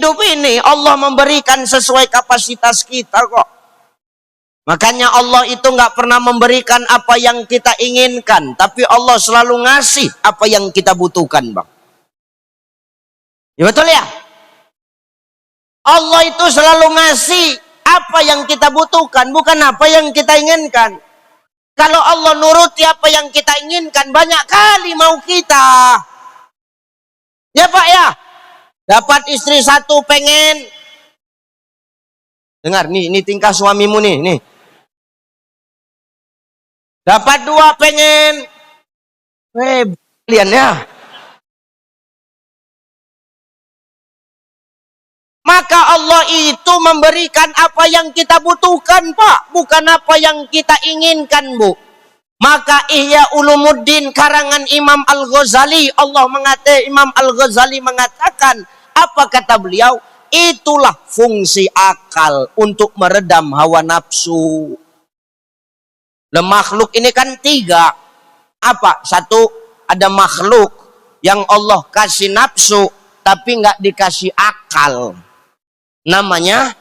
Hidup ini Allah memberikan sesuai kapasitas kita kok. Makanya Allah itu nggak pernah memberikan apa yang kita inginkan, tapi Allah selalu ngasih apa yang kita butuhkan, Bang. Ya betul ya? Allah itu selalu ngasih apa yang kita butuhkan, bukan apa yang kita inginkan. Kalau Allah nuruti apa yang kita inginkan, banyak kali mau kita. Ya Pak ya? Dapat istri satu pengen. Dengar nih, ini tingkah suamimu nih. Dapat dua pengen. Kalian ya. Maka Allah itu memberikan apa yang kita butuhkan, Pak. Bukan apa yang kita inginkan, Bu. Maka Ihya Ulumuddin karangan Imam Al-Ghazali, Imam Al-Ghazali mengatakan, apa kata beliau? Itulah fungsi akal untuk meredam hawa nafsu. Nah, makhluk ini kan tiga. Apa? Satu, ada makhluk yang Allah kasih nafsu, tapi nggak dikasih akal. Namanya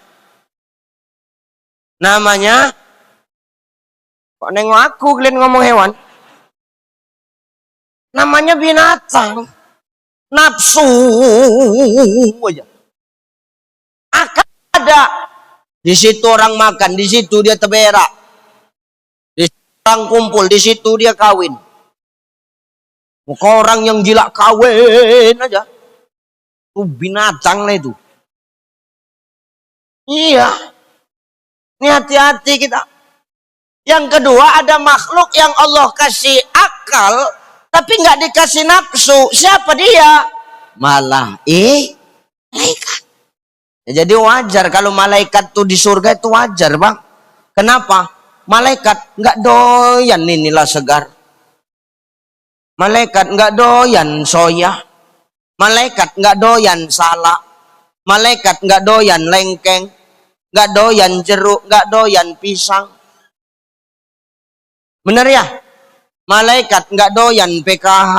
kok nengok aku kalian ngomong hewan? Namanya binatang. Nafsu aja. Akal ada. Di situ orang makan, di situ dia terberak. Di situ orang kumpul, di situ dia kawin. Muka orang yang gila kawin aja. Itu binatang lah itu. Iya. Ini hati-hati kita. Yang kedua, ada makhluk yang Allah kasih akal, tapi nggak dikasih nafsu. Siapa dia? Malaikat. Ya, jadi wajar kalau malaikat tuh di surga itu wajar, Bang. Kenapa? Malaikat nggak doyan inilah segar. Malaikat nggak doyan soya. Malaikat nggak doyan salak. Malaikat nggak doyan lengkeng. Nggak doyan jeruk, nggak doyan pisang. Bener ya? Malaikat nggak doyan PKH.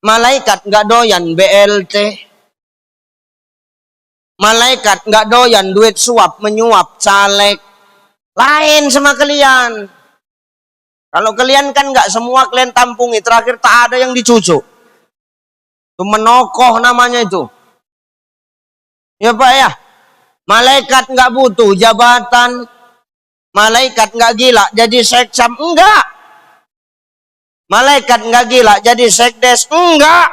Malaikat nggak doyan BLT. Malaikat nggak doyan duit suap menyuap caleg. Lain sama kalian. Kalau kalian kan nggak semua kalian tampungi. Terakhir tak ada yang dicucuk. Itu menokoh namanya itu. Ya Pak ya, malaikat nggak butuh jabatan, malaikat nggak gila jadi seksam, enggak. Malaikat nggak gila jadi sekdes, enggak.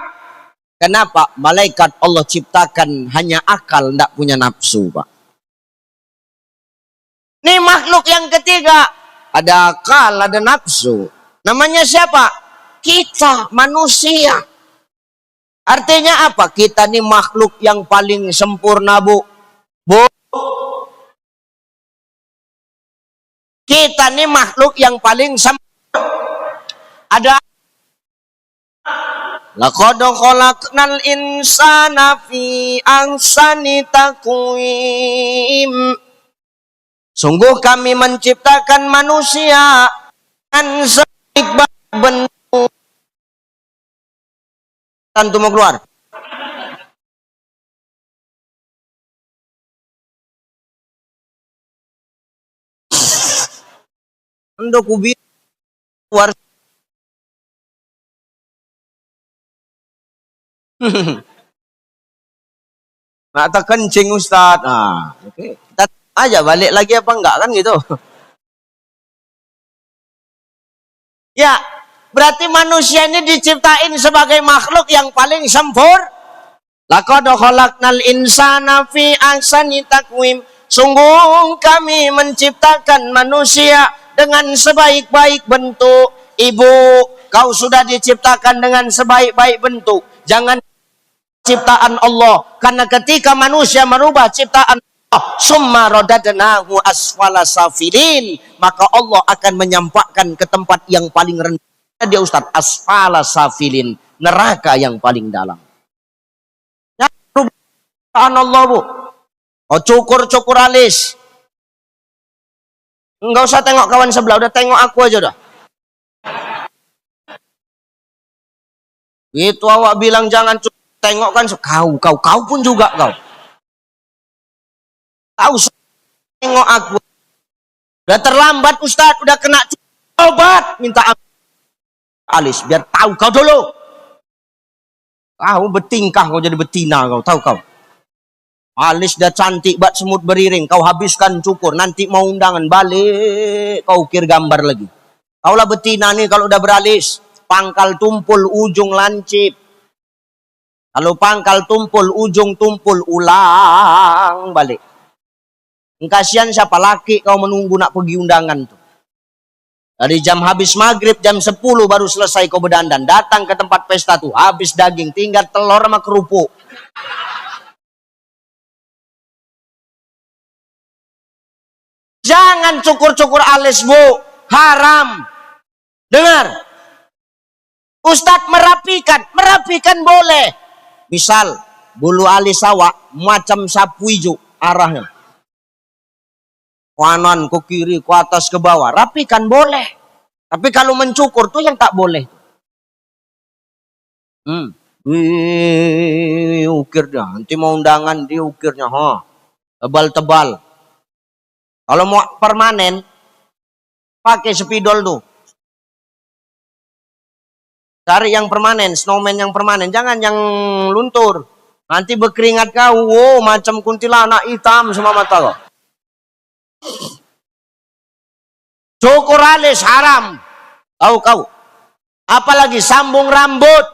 Kenapa? Malaikat Allah ciptakan hanya akal, nggak punya nafsu, Pak. Ini makhluk yang ketiga, ada akal, ada nafsu. Namanya siapa? Kita, manusia. Artinya apa? Kita ini makhluk yang paling sempurna, Bu. Kita ini makhluk yang paling sempurna. Ada laqad khalaqnal insana fi ahsani taqwim. Sungguh kami menciptakan manusia dengan sebaik-baik bentuk. Tantu mau keluar. Untuk kubi keluar. Mata kencing Ustaz. Oke. Kita aja balik lagi apa enggak kan gitu. Ya, berarti manusia ini diciptain sebagai makhluk yang paling sempurna. Laqad khalaqnal insana fi ahsani taqwim. Sungguh kami menciptakan manusia dengan sebaik-baik bentuk. Ibu, kau sudah diciptakan dengan sebaik-baik bentuk. Jangan ciptaan Allah. Karena ketika manusia merubah ciptaan Allah, summa radadnahu asfala safilin, maka Allah akan menyampaikan ke tempat yang paling rendah. Dia Ustaz, asfala safilin, neraka yang paling dalam. Allah, Bu. Oh, cukur alis. Enggak usah tengok kawan sebelah, udah tengok aku aja udah. Itu awak bilang jangan cukur Tengok kan, kau pun juga kau. Tahu tengok aku. Udah terlambat Ustaz, udah kena obat, minta alis biar tahu kau dulu. Kau bertingkah kau jadi betina kau, tahu kau. Alis dah cantik bat semut beriring, kau habiskan cukur, nanti mau undangan balik kau ukir gambar lagi. Kaulah betina nih kalau udah beralis, pangkal tumpul ujung lancip. Kalau pangkal tumpul ujung tumpul ulang balik. Kasihan siapa laki kau menunggu nak pergi undangan tuh. Dari jam habis maghrib jam 10 baru selesai kau berdandan. Datang ke tempat pesta tuh habis daging, tinggal telur sama kerupuk. Jangan cukur-cukur alis bu, haram. Dengar, Ustadz merapikan boleh. Misal bulu alis awak macam sapu hijau arahnya. Kanan ke kiri, ke atas ke bawah, rapikan boleh. Tapi kalau mencukur tuh yang tak boleh. Ukirnya, nanti mau undangan diukirnya, tebal-tebal. Kalau mau permanen, pakai spidol tuh. Cari yang permanen, snowman yang permanen, jangan yang luntur. Nanti berkeringat kau, macam kuntilanak hitam semua mata kau. Cukur alis haram. Tahu kau. Apalagi sambung rambut.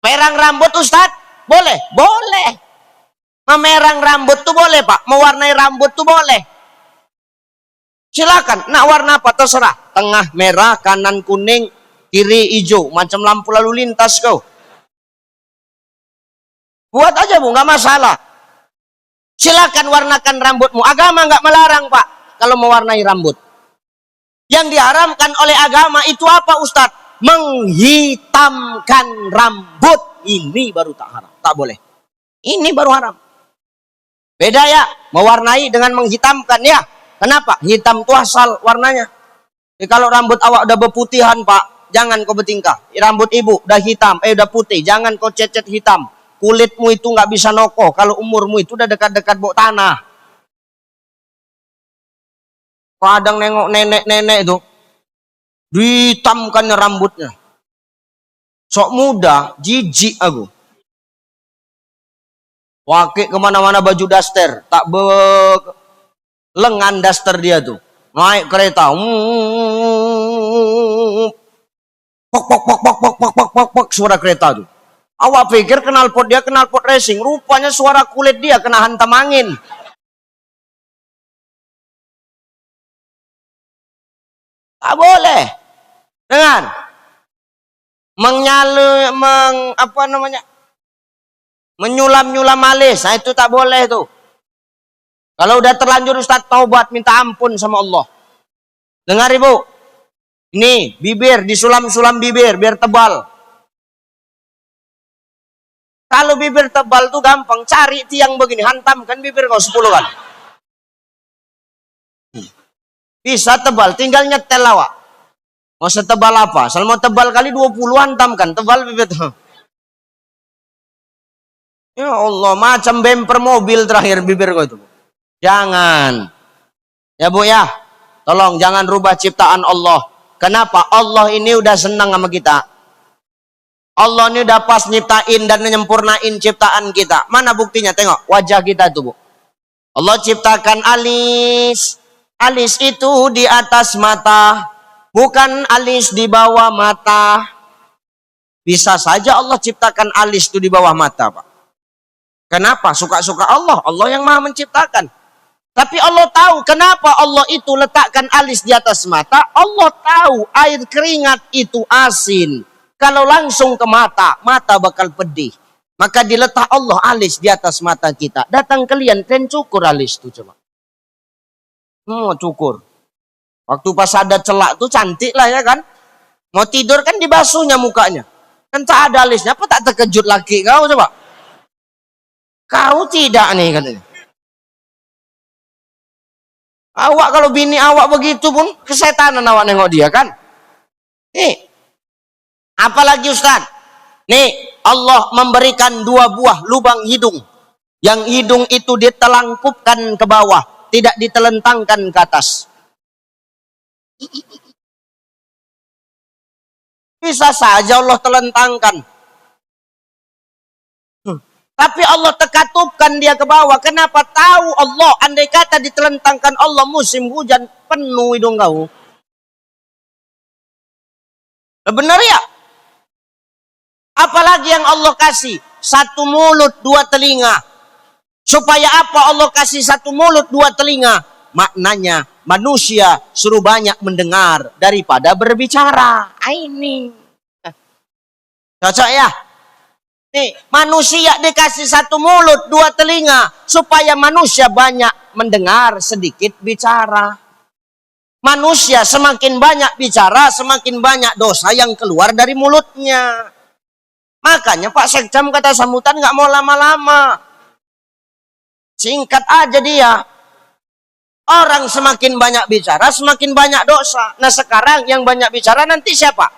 Perang rambut Ustaz? Boleh? Boleh. Memerang rambut tuh boleh Pak. Mewarnai rambut tuh boleh. Silakan. Nak warna apa? Terserah. Tengah merah, kanan kuning, kiri hijau. Macam lampu lalu lintas kau. Buat aja bu, nggak masalah. Silakan warnakan rambutmu. Agama nggak melarang Pak kalau mewarnai rambut. Yang diharamkan oleh agama itu apa Ustadz? Menghitamkan rambut. Ini baru tak haram, tak boleh. Ini baru haram. Beda ya, mewarnai dengan menghitamkan ya. Kenapa? Hitam itu asal warnanya. Jadi kalau rambut awak udah berputihan Pak, jangan kau bertingkah. Rambut ibu udah hitam, udah putih, jangan kau cet hitam. Kulitmu itu nggak bisa nokoh kalau umurmu itu udah dekat-dekat bau tanah. Kadang nengok nenek-nenek itu dihitamkannya rambutnya. Sok muda, jijik aku. Pakai kemana-mana baju daster, tak lengan daster dia tuh. Naik kereta, pok pok pok pok pok pok pok pok suara kereta tuh. Awak pikir knalpot dia knalpot racing, rupanya suara kulit dia kena hantam angin. Tak boleh. Dengar. Menyulam-nyulam alis, nah itu tak boleh tuh. Kalau udah terlanjur Ustaz taubat minta ampun sama Allah. Dengar Ibu. Ini bibir disulam-sulam bibir biar tebal. Kalau bibir tebal tuh gampang, cari tiang begini, hantamkan bibir kau 10 kali. Bisa tebal, tinggal nyetel awak. Mau setebal apa? Asal mau tebal kali 20 hantamkan, tebal bibir tuh. Ya Allah, macam bemper mobil terakhir bibir kau itu. Jangan. Ya Bu ya, tolong jangan rubah ciptaan Allah. Kenapa? Allah ini udah senang sama kita. Allah ini udah pas nyiptain dan menyempurnain ciptaan kita. Mana buktinya? Tengok wajah kita itu Bu. Allah ciptakan alis. Alis itu di atas mata. Bukan alis di bawah mata. Bisa saja Allah ciptakan alis itu di bawah mata Pak. Kenapa? Suka-suka Allah. Allah yang maha menciptakan. Tapi Allah tahu kenapa Allah itu letakkan alis di atas mata. Allah tahu air keringat itu asin. Kalau langsung ke mata, mata bakal pedih. Maka diletak Allah alis di atas mata kita. Datang kalian cukur alis itu coba. Cukur. Waktu pas ada celak tuh cantik lah ya kan. Mau tidur kan dibasuhnya mukanya. Kan tak ada alisnya, apa tak terkejut laki kau coba. Kau tidak nih katanya. Awak kalau bini awak begitu pun kesetanan awak nengok dia kan. Apalagi Ustaz. Nih, Allah memberikan 2 buah lubang hidung. Yang hidung itu ditelangkupkan ke bawah, tidak ditelentangkan ke atas. Bisa saja Allah telentangkan. Tapi Allah tekatupkan dia ke bawah. Kenapa? Tahu Allah, andai kata ditelentangkan Allah musim hujan, penuh hidung kau. Benar ya? Apalagi yang Allah kasih? 1 mulut 2 telinga. Supaya apa Allah kasih 1 mulut 2 telinga? Maknanya manusia suruh banyak mendengar daripada berbicara. Ini cocok ya? Nih, manusia dikasih 1 mulut 2 telinga supaya manusia banyak mendengar, sedikit bicara. Manusia semakin banyak bicara, semakin banyak dosa yang keluar dari mulutnya. Makanya Pak Sekjam kata sambutan nggak mau lama-lama. Singkat aja dia. Orang semakin banyak bicara, semakin banyak dosa. Nah sekarang yang banyak bicara nanti siapa?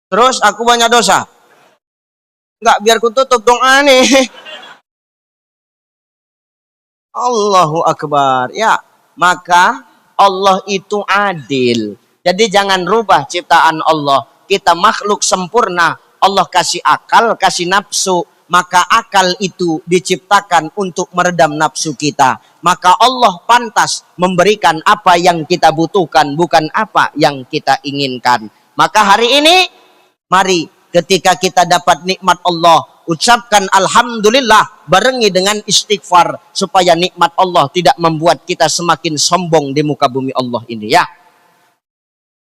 Terus aku banyak dosa? Enggak, biar ku tutup dong aneh. Allahu Akbar. Ya, maka Allah itu adil. Jadi jangan rubah ciptaan Allah. Kita makhluk sempurna. Allah kasih akal, kasih nafsu. Maka akal itu diciptakan untuk meredam nafsu kita. Maka Allah pantas memberikan apa yang kita butuhkan, bukan apa yang kita inginkan. Maka hari ini, mari ketika kita dapat nikmat Allah, ucapkan alhamdulillah, barengi dengan istighfar, supaya nikmat Allah tidak membuat kita semakin sombong di muka bumi Allah ini ya.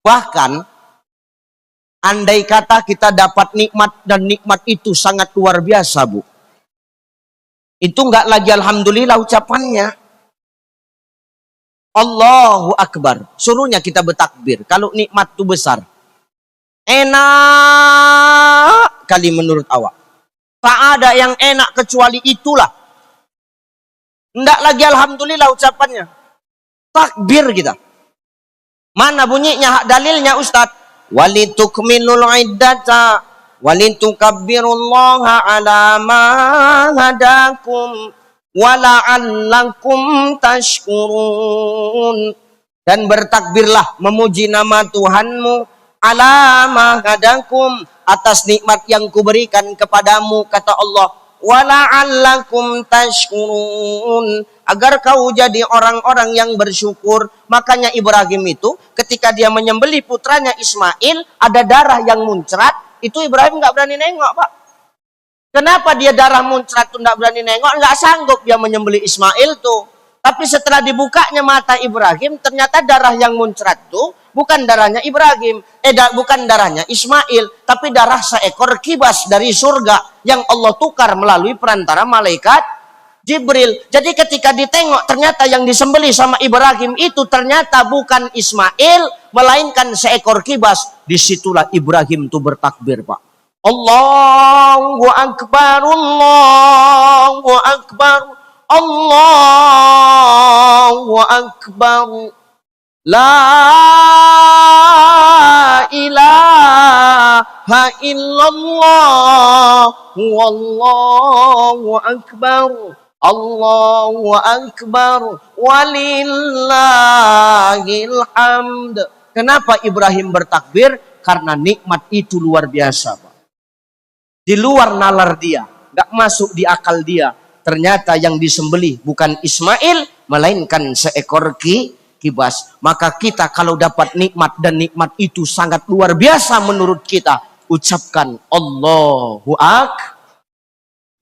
Bahkan andai kata kita dapat nikmat dan nikmat itu sangat luar biasa, Bu. Itu enggak lagi alhamdulillah ucapannya. Allahu Akbar. Suruhnya kita bertakbir kalau nikmat itu besar. Enak kali menurut awak. Tak ada yang enak kecuali itulah. Enggak lagi alhamdulillah ucapannya. Takbir kita. Mana bunyinya, hak dalilnya Ustaz? Walitukmilul iddata walitukabbirullaha ala ma hadakum wala'allakum tashkurun. Dan bertakbirlah memuji nama Tuhanmu ala ma hadakum, atas nikmat yang kuberikan kepadamu, kata Allah, wala'allakum tashkurun, agar kau jadi orang-orang yang bersyukur. Makanya Ibrahim itu ketika dia menyembelih putranya Ismail, ada darah yang muncrat, itu Ibrahim nggak berani nengok, Pak. Kenapa dia darah muncrat tuh nggak berani nengok? Nggak sanggup dia menyembelih Ismail tuh. Tapi setelah dibukanya mata Ibrahim, ternyata darah yang muncrat tuh bukan darahnya Ibrahim, bukan darahnya Ismail, tapi darah seekor kibas dari surga yang Allah tukar melalui perantara malaikat Jibril. Jadi ketika ditengok, ternyata yang disembelih sama Ibrahim itu ternyata bukan Ismail, melainkan seekor kibas. Disitulah Ibrahim tuh bertakbir, Pak. Allahu Akbar, Allahu Akbar, Allahu Akbar. La ilaha illallah, wallahu akbar, Allahu akbar, walillahil hamd. Kenapa Ibrahim bertakbir? Karena nikmat itu luar biasa, Pak. Di luar nalar dia, gak masuk di akal dia. Ternyata yang disembelih bukan Ismail, melainkan seekor kibas. Maka kita kalau dapat nikmat dan nikmat itu sangat luar biasa menurut kita, ucapkan Allahu Akbar.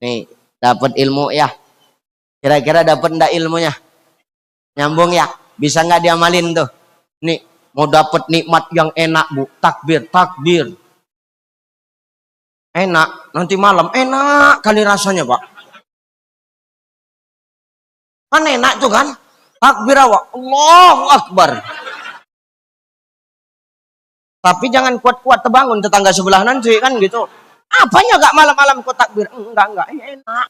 Nih, dapat ilmu ya. Kira-kira dapat enggak ilmunya? Nyambung ya? Bisa nggak diamalin tuh? Nih, mau dapat nikmat yang enak, Bu, takbir, takbir. Enak, nanti malam enak kali rasanya, Pak. Kan enak tuh kan? Takbir awak, Allahu Akbar. Tapi jangan kuat-kuat terbangun tetangga sebelah nanti kan gitu. Apanya gak malam-malam kau takbir? Enggak, enak.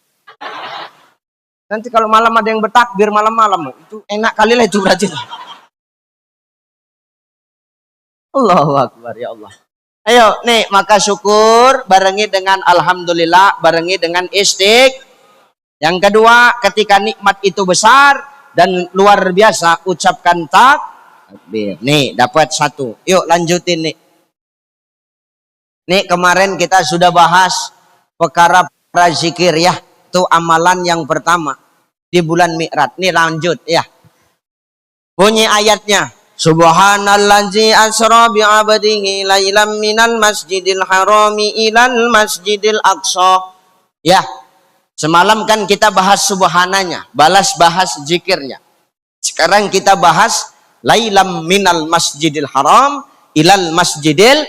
Nanti kalau malam ada yang bertakbir malam-malam, itu enak kali lah itu berarti. Allahu Akbar, ya Allah. Ayo, nih, maka syukur barengi dengan alhamdulillah, barengi dengan istiq. Yang kedua, ketika nikmat itu besar dan luar biasa, ucapkan takbir. Nih, dapat satu. Yuk, lanjutin nih. Nih, kemarin kita sudah bahas perkara zikir ya. Itu amalan yang pertama di bulan Mi'raj. Nih, lanjut ya. Bunyi ayatnya. Subhanallazi asra bi'abdihi lailam minal masjidil harami ilal masjidil aqsa. Ya, semalam kan kita bahas subhananya, bahas zikirnya. Sekarang kita bahas lailam minal masjidil haram ilal masjidil.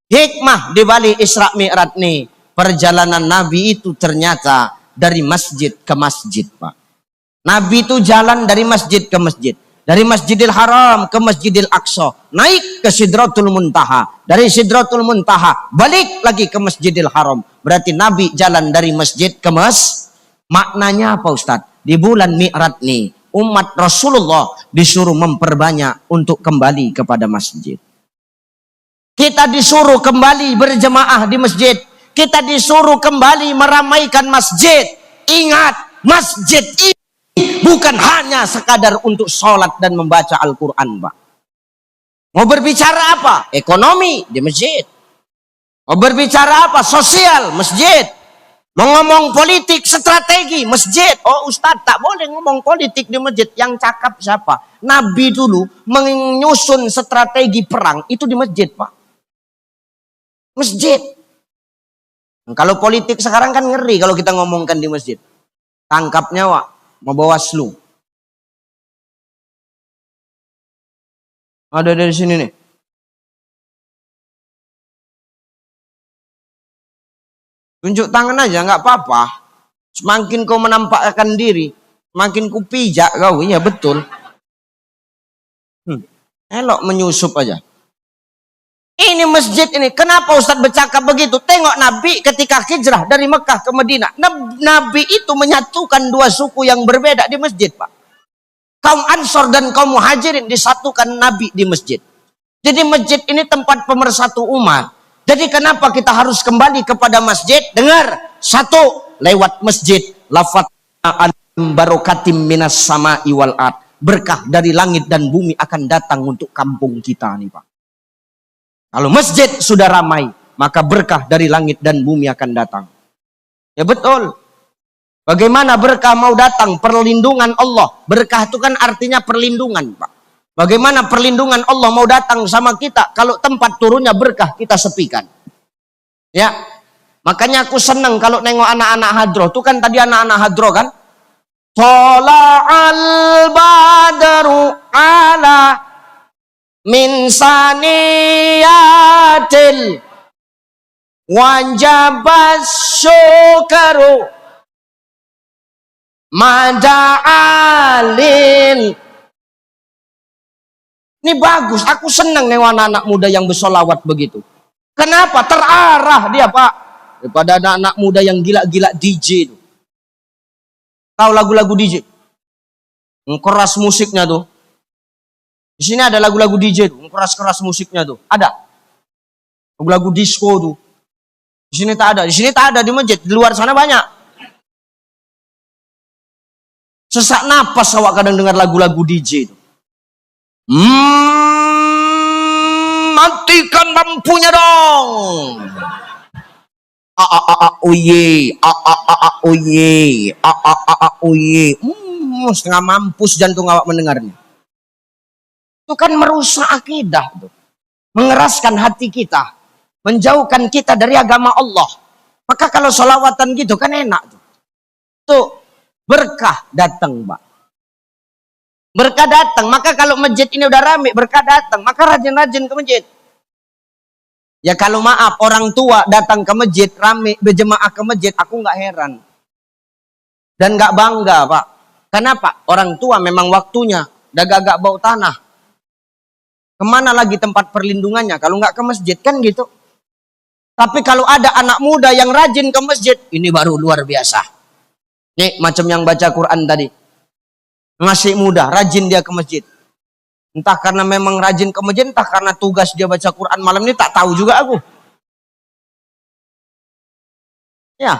Hikmah di balik Isra Mi'raj nih. Perjalanan Nabi itu ternyata dari masjid ke masjid, Pak. Nabi itu jalan dari masjid ke masjid. Dari Masjidil Haram ke Masjidil Aqsa. Naik ke Sidratul Muntaha. Dari Sidratul Muntaha balik lagi ke Masjidil Haram. Berarti Nabi jalan dari masjid ke Maknanya apa Ustaz? Di bulan Mi'raj nih, umat Rasulullah disuruh memperbanyak untuk kembali kepada masjid. Kita disuruh kembali berjemaah di masjid. Kita disuruh kembali meramaikan masjid. Ingat, masjid ini bukan hanya sekadar untuk sholat dan membaca Al-Quran, Pak. Mau berbicara apa? Ekonomi di masjid. Mau berbicara apa? Sosial, masjid. Mau ngomong politik, strategi, masjid. Oh Ustadz, tak boleh ngomong politik di masjid. Yang cakap siapa? Nabi dulu menyusun strategi perang itu di masjid, Pak. Masjid. Kalau politik sekarang kan ngeri kalau kita ngomongkan di masjid. Tangkap nyawa. Mau Bawaslu. Ada dari sini nih. Tunjuk tangan aja, nggak apa-apa. Semakin kau menampakkan diri, semakin ku pijak kau. Iya betul. Elok menyusup aja. Ini masjid ini. Kenapa Ustadz bercakap begitu? Tengok Nabi ketika hijrah dari Mekah ke Madinah. Nabi itu menyatukan dua suku yang berbeda di masjid, Pak. Kaum Ansor dan kaum Muhajirin disatukan Nabi di masjid. Jadi masjid ini tempat pemersatu umat. Jadi kenapa kita harus kembali kepada masjid? Dengar. Satu, lewat masjid. Lafat barokatim minas sama'i wal ard. Berkah dari langit dan bumi akan datang untuk kampung kita nih, Pak. Kalau masjid sudah ramai, maka berkah dari langit dan bumi akan datang. Ya betul. Bagaimana berkah mau datang? Perlindungan Allah. Berkah itu kan artinya perlindungan, Pak. Bagaimana perlindungan Allah mau datang sama kita kalau tempat turunnya berkah kita sepikan? Ya. Makanya aku senang kalau nengok anak-anak hadroh. Itu kan tadi anak-anak hadroh kan? Tola'al badru ala min saniyatil wajabas syukaru mada'alin. Ini bagus, aku senang nih anak-anak muda yang bersolawat begitu. Kenapa? Terarah dia, Pak. Daripada anak-anak muda yang gila-gila DJ itu. Tahu lagu-lagu DJ? Keras musiknya tuh. Di sini ada lagu-lagu DJ tuh, keras-keras musiknya tuh. Ada. Lagu-lagu disco tuh. Di sini tak ada. Di sini tak ada di masjid. Di luar sana banyak. Sesak napas awak kadang dengar lagu-lagu DJ tuh. Matikan lampunya dong. Oye. Setengah mampus jantung awak mendengarnya. Itu kan merusak akidah tuh. Mengeraskan hati kita. Menjauhkan kita dari agama Allah. Maka kalau sholawatan gitu kan enak tuh. Tuh berkah datang, Pak. Berkah datang. Maka kalau masjid ini udah rame, berkah datang. Maka rajin-rajin ke masjid. Ya kalau maaf, orang tua datang ke masjid, rame, berjemaah ke masjid, aku nggak heran. Dan nggak bangga, Pak. Kenapa? Orang tua memang waktunya udah gagak bau tanah. Kemana lagi tempat perlindungannya kalau nggak ke masjid kan gitu. Tapi kalau ada anak muda yang rajin ke masjid, ini baru luar biasa. Nih macam yang baca Quran tadi. Masih muda, rajin dia ke masjid. Entah karena memang rajin ke masjid, entah karena tugas dia baca Quran malam ini, tak tahu juga aku. Ya,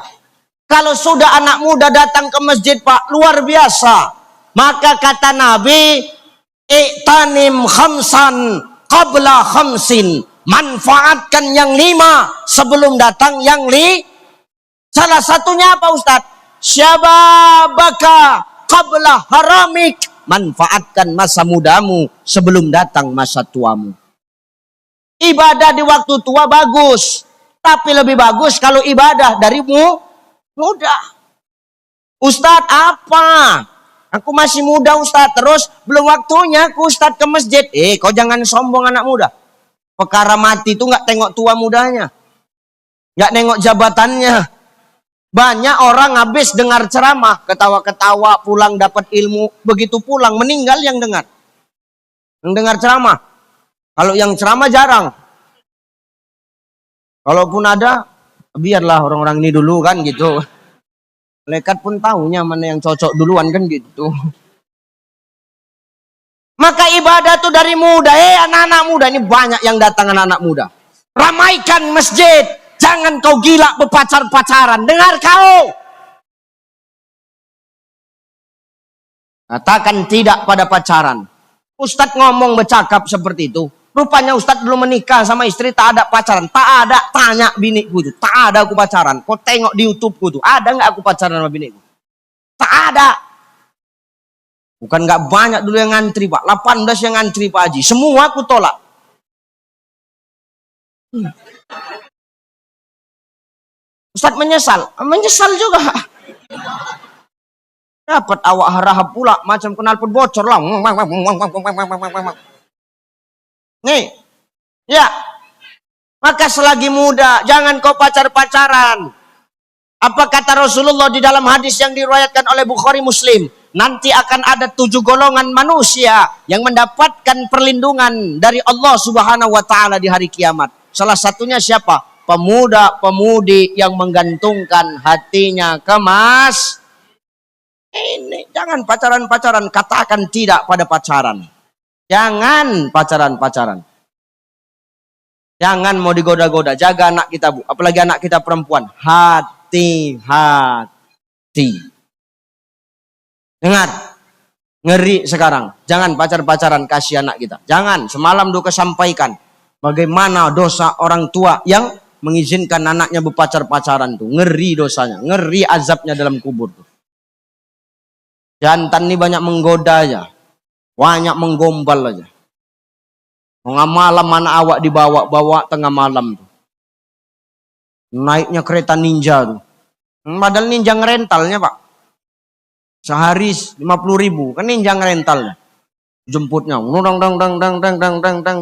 kalau sudah anak muda datang ke masjid, Pak, luar biasa. Maka kata Nabi, "Iktanim khamsan qabla khamsin." Manfaatkan yang 5 sebelum datang yang Salah satunya apa, Ustaz? Syababaka qabla haramik. Manfaatkan masa mudamu sebelum datang masa tuamu. Ibadah di waktu tua bagus, tapi lebih bagus kalau ibadah dari muda. Ustadz apa? Aku masih muda Ustadz, terus belum waktunya aku Ustadz ke masjid. Kau jangan sombong anak muda. Perkara mati itu nggak tengok tua mudanya, nggak nengok jabatannya. Banyak orang habis dengar ceramah, ketawa-ketawa, pulang dapat ilmu, begitu pulang meninggal yang dengar. Yang dengar ceramah. Kalau yang ceramah jarang. Kalaupun ada, biarlah orang-orang ini dulu kan gitu. Malaikat pun tahunya mana yang cocok duluan kan gitu. Maka ibadah tuh dari muda. Anak-anak muda ini banyak yang datang anak-anak muda. Ramaikan masjid. Jangan kau gila berpacar-pacaran. Dengar kau. Katakan tidak pada pacaran. Ustadz ngomong bercakap seperti itu. Rupanya Ustadz belum menikah sama istri, tak ada pacaran. Tak ada, tanya biniku itu. Tak ada aku pacaran. Kau tengok di YouTubeku tuh. Ada nggak aku pacaran sama biniku? Tak ada. Bukan nggak banyak dulu yang ngantri, Pak. 18 yang ngantri, Pak Haji. Semua aku tolak. Ustadz menyesal. Menyesal juga. Dapat awak harahap pula. Macam knalpot bocor lah. Nih. Ya. Maka selagi muda, jangan kau pacar-pacaran. Apa kata Rasulullah di dalam hadis yang diriwayatkan oleh Bukhari Muslim? Nanti akan ada 7 golongan manusia yang mendapatkan perlindungan dari Allah Subhanahu wa Ta'ala di hari kiamat. Salah satunya siapa? Pemuda-pemudi yang menggantungkan hatinya ke ini. Jangan pacaran-pacaran, katakan tidak pada pacaran. Jangan pacaran-pacaran. Jangan mau digoda-goda. Jaga anak kita, Bu. Apalagi anak kita perempuan. Hati-hati. Dengar. Ngeri sekarang. Jangan pacar-pacaran, kasih anak kita. Jangan. Semalam Duka sampaikan. Bagaimana dosa orang tua yang mengizinkan anaknya berpacar-pacaran tuh. Ngeri dosanya. Ngeri azabnya dalam kubur tuh. Jantan ini banyak menggoda aja. Banyak menggombal aja. Tengah malam anak awak dibawa tengah malam tuh. Naiknya kereta ninja tuh. Padahal ninja ngerentalnya, Pak. Sehari 50.000. Kan ninja ngerentalnya. Jemputnya.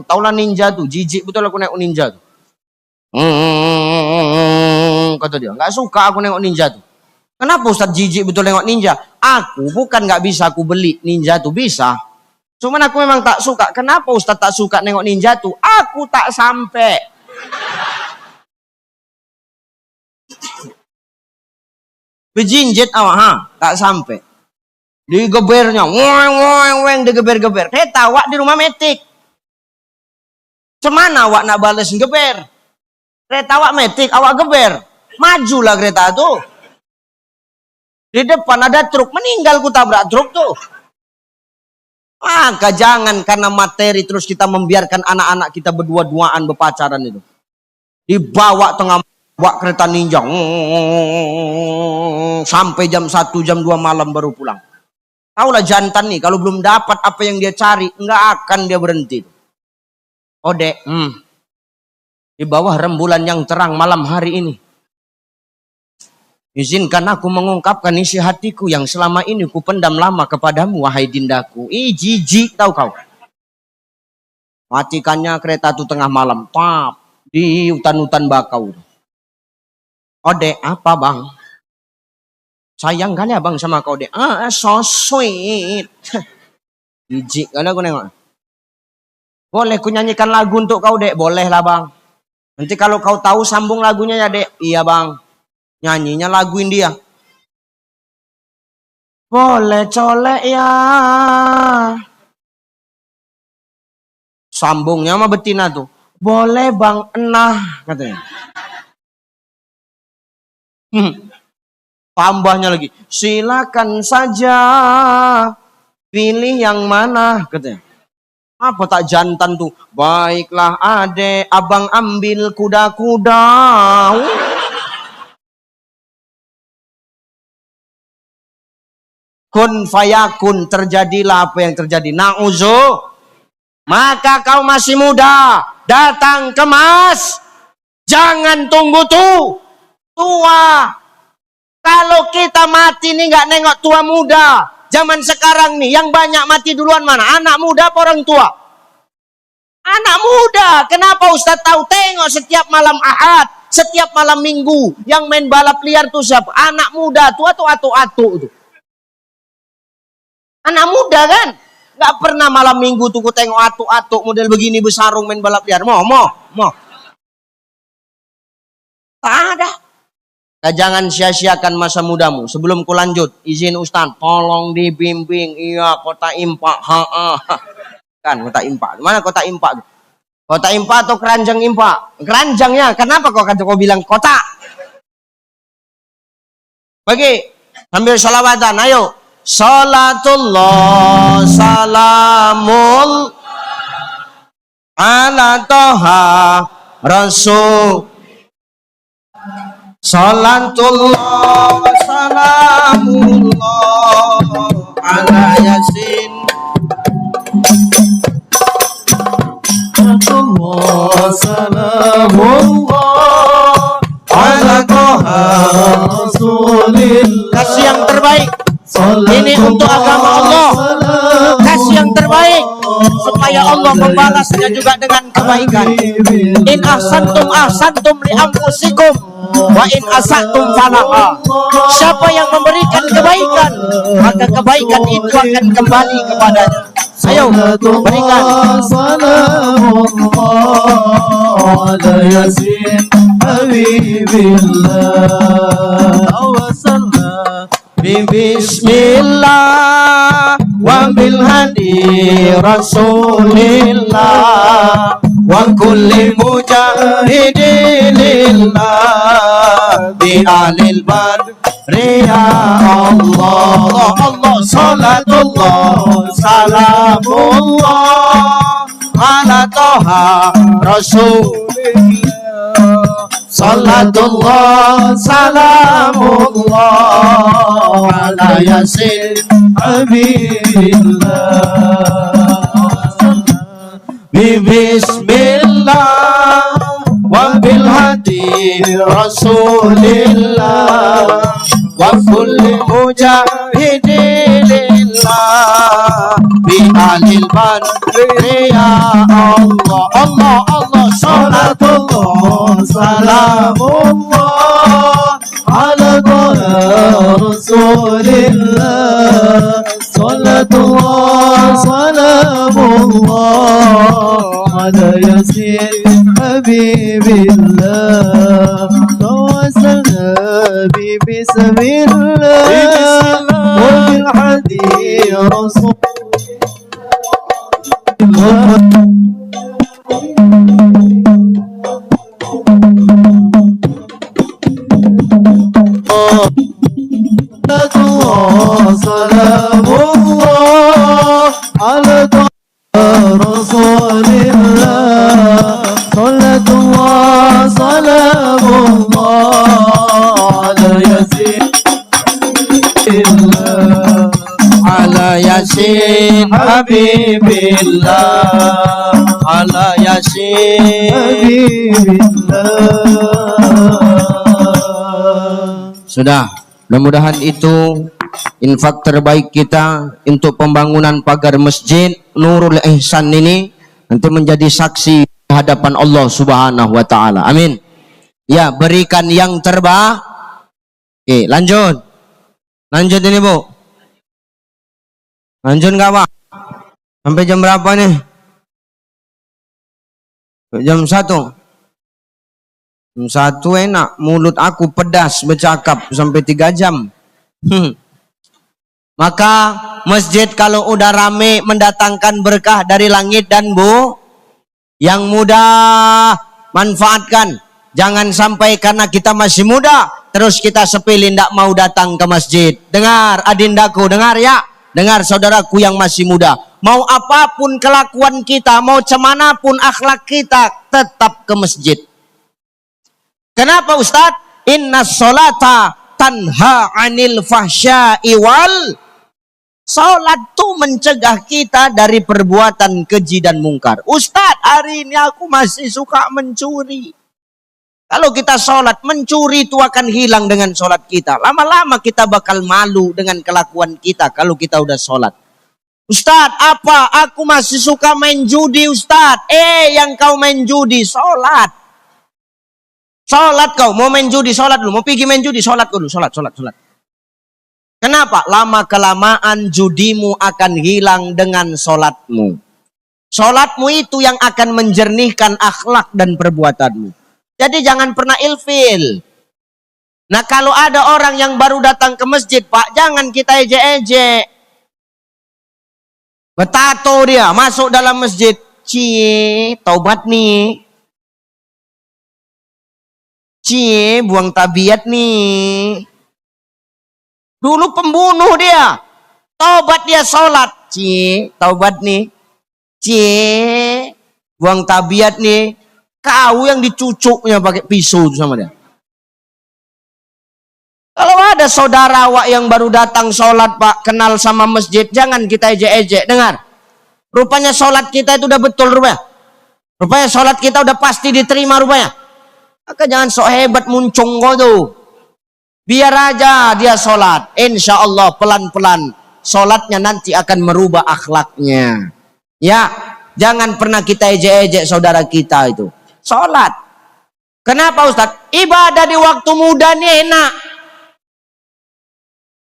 Taulah ninja tuh. Jijik betul aku naik ninja tuh. Kata dia. Gak suka aku nengok ninja tuh. Kenapa Ustaz jijik betul nengok ninja? Aku bukan gak bisa aku beli ninja tuh, bisa. Cuman aku memang tak suka. Kenapa Ustaz tak suka nengok ninja tuh? Aku tak sampai. Bejinjet awak, tak sampai. Digebernya, weng digeber-geber. Kereta awak di rumah metik. Cemana awak nak balas geber? Kereta awak metik, awak geber. Majulah kereta tuh. Di depan ada truk, meninggal ku tabrak truk tuh. Maka jangan karena materi terus kita membiarkan anak-anak kita berdua-duaan berpacaran itu. Dibawa tengah bawa kereta ninja. Sampai jam 1, jam 2 malam baru pulang. Taulah jantan nih, kalau belum dapat apa yang dia cari, nggak akan dia berhenti. Ode, di bawah rembulan yang terang malam hari ini. Izinkan aku mengungkapkan isi hatiku yang selama ini ku pendam lama kepadamu, wahai dindaku. Jijik tahu kau. Matikannya kereta itu tengah malam. Pap, di hutan-hutan bakau. Ode, apa bang? Sayang kali abang sama kau, Dek. So sweet. Jijik kali aku nengok. Boleh ku nyanyikan lagu untuk kau, Dek? Boleh lah bang. Nanti kalau kau tahu sambung lagunya ya, Dek. Iya bang. Nyanyinya lagu India. Boleh colek ya. Sambungnya sama betina tuh. Boleh bang, enah katanya. Tambahnya lagi, silakan saja pilih yang mana katanya. Apa tak jantan tuh? Baiklah adek, abang ambil kuda-kuda. Kun fayakun, terjadilah apa yang terjadi. Na'uzu. Maka kau masih muda, datang kemas. Jangan tunggu tua. Kalau kita mati nih nggak nengok tua muda. Zaman sekarang nih yang banyak mati duluan mana? Anak muda apa orang tua? Anak muda. Kenapa Ustaz tahu? Tengok setiap malam Ahad, setiap malam Minggu yang main balap liar tuh siapa? Anak muda. Tua tuh atu-atu tuh. Anak muda kan? Nggak pernah malam Minggu tuh tengok atu-atu model begini besarung main balap liar. Mau. Tak ada. Jangan sia-siakan masa mudamu. Sebelum ku lanjut, izin Ustaz, tolong dibimbing. Iya, kota impak. Kan kota impak. Mana kota impak? Kota impak atau keranjang impak? Keranjangnya. Kenapa kau bilang kota? Bagi sambil sholawatan, ayo. Salatullah salamul ala toha rasul. Salatullah salamullah ala yasin. Salatullah salamullah ala toha rasulillah. Kasih yang terbaik. Ini untuk agama Allah. Kasih yang terbaik supaya Allah membalasnya juga dengan kebaikan. In ahsantum li anfusikum wa in asatum falaha. Siapa yang memberikan kebaikan, maka kebaikan itu akan kembali kepadanya. Ayo berikan. Bismillah wa bil hadi rasulillah wa kulli mujahidilillah bi alil badri ya Allah. Allah salatullah salamullah ala toha rasulillah. Salatullah salamullah ala yasin habibillah. Bismillah wa bil hadi rasulillah wa kulli mujahidilillah bi alil badri ya Allah. Allah salatullah salamullah ala rasulillah. Salatullah salamullah ala yasin habibillah. Tawassalna bismillah wa bil hadi rasulillah. Salamullah ala rasulillah. Salatullah salamullah ala yasin ala yasin habibillah ala yasin habibillah. Sudah. Mudah-mudahan itu infak terbaik kita untuk pembangunan pagar masjid Nurul Ihsan ini nanti menjadi saksi di hadapan Allah Subhanahu wa taala. Amin. Ya, berikan yang terbaik. Oke, lanjut. Lanjut ini, Bu. Lanjut enggak, Pak? Sampai jam berapa nih? Jam 1. Jam 1 enak, mulut aku pedas bercakap sampai 3 jam. Maka masjid kalau udah rame mendatangkan berkah dari langit dan Yang muda, manfaatkan. Jangan sampai karena kita masih muda, terus kita sepilih tidak mau datang ke masjid. Dengar adindaku, dengar ya. Dengar saudaraku yang masih muda. Mau apapun kelakuan kita, mau cemanapun akhlak kita, tetap ke masjid. Kenapa Ustadz? Inna sholata tanha anil fahsya'i wal. Salat itu mencegah kita dari perbuatan keji dan mungkar. Ustadz, hari ini aku masih suka mencuri. Kalau kita sholat, mencuri itu akan hilang dengan sholat kita. Lama-lama kita bakal malu dengan kelakuan kita kalau kita udah sholat. Ustadz, apa? Aku masih suka main judi, Ustadz. Yang kau main judi, sholat. Sholat kau, mau main judi, sholat dulu. Mau pergi main judi, sholat dulu. Sholat. Kenapa? Lama-kelamaan judimu akan hilang dengan sholatmu. Sholatmu itu yang akan menjernihkan akhlak dan perbuatanmu. Jadi jangan pernah ilfil. Nah kalau ada orang yang baru datang ke masjid, Pak, jangan kita ejek-ejek. Betato dia, masuk dalam masjid. Cie, taubat nih. Cie, buang tabiat nih. Dulu pembunuh dia. Taubat dia sholat. Cie, taubat nih. Cie, buang tabiat nih. Kau yang dicucuknya pakai pisau sama dia. Kalau ada saudara awak yang baru datang sholat, Pak, kenal sama masjid, jangan kita ejek-ejek. Dengar, rupanya sholat kita itu udah betul rupanya. Rupanya sholat kita udah pasti diterima rupanya. Maka jangan sok hebat muncung kau tuh. Biar aja dia sholat. Insya Allah pelan-pelan sholatnya nanti akan merubah akhlaknya. Ya, jangan pernah kita ejek-ejek saudara kita itu. Sholat. Kenapa Ustaz? Ibadah di waktu muda nih enak.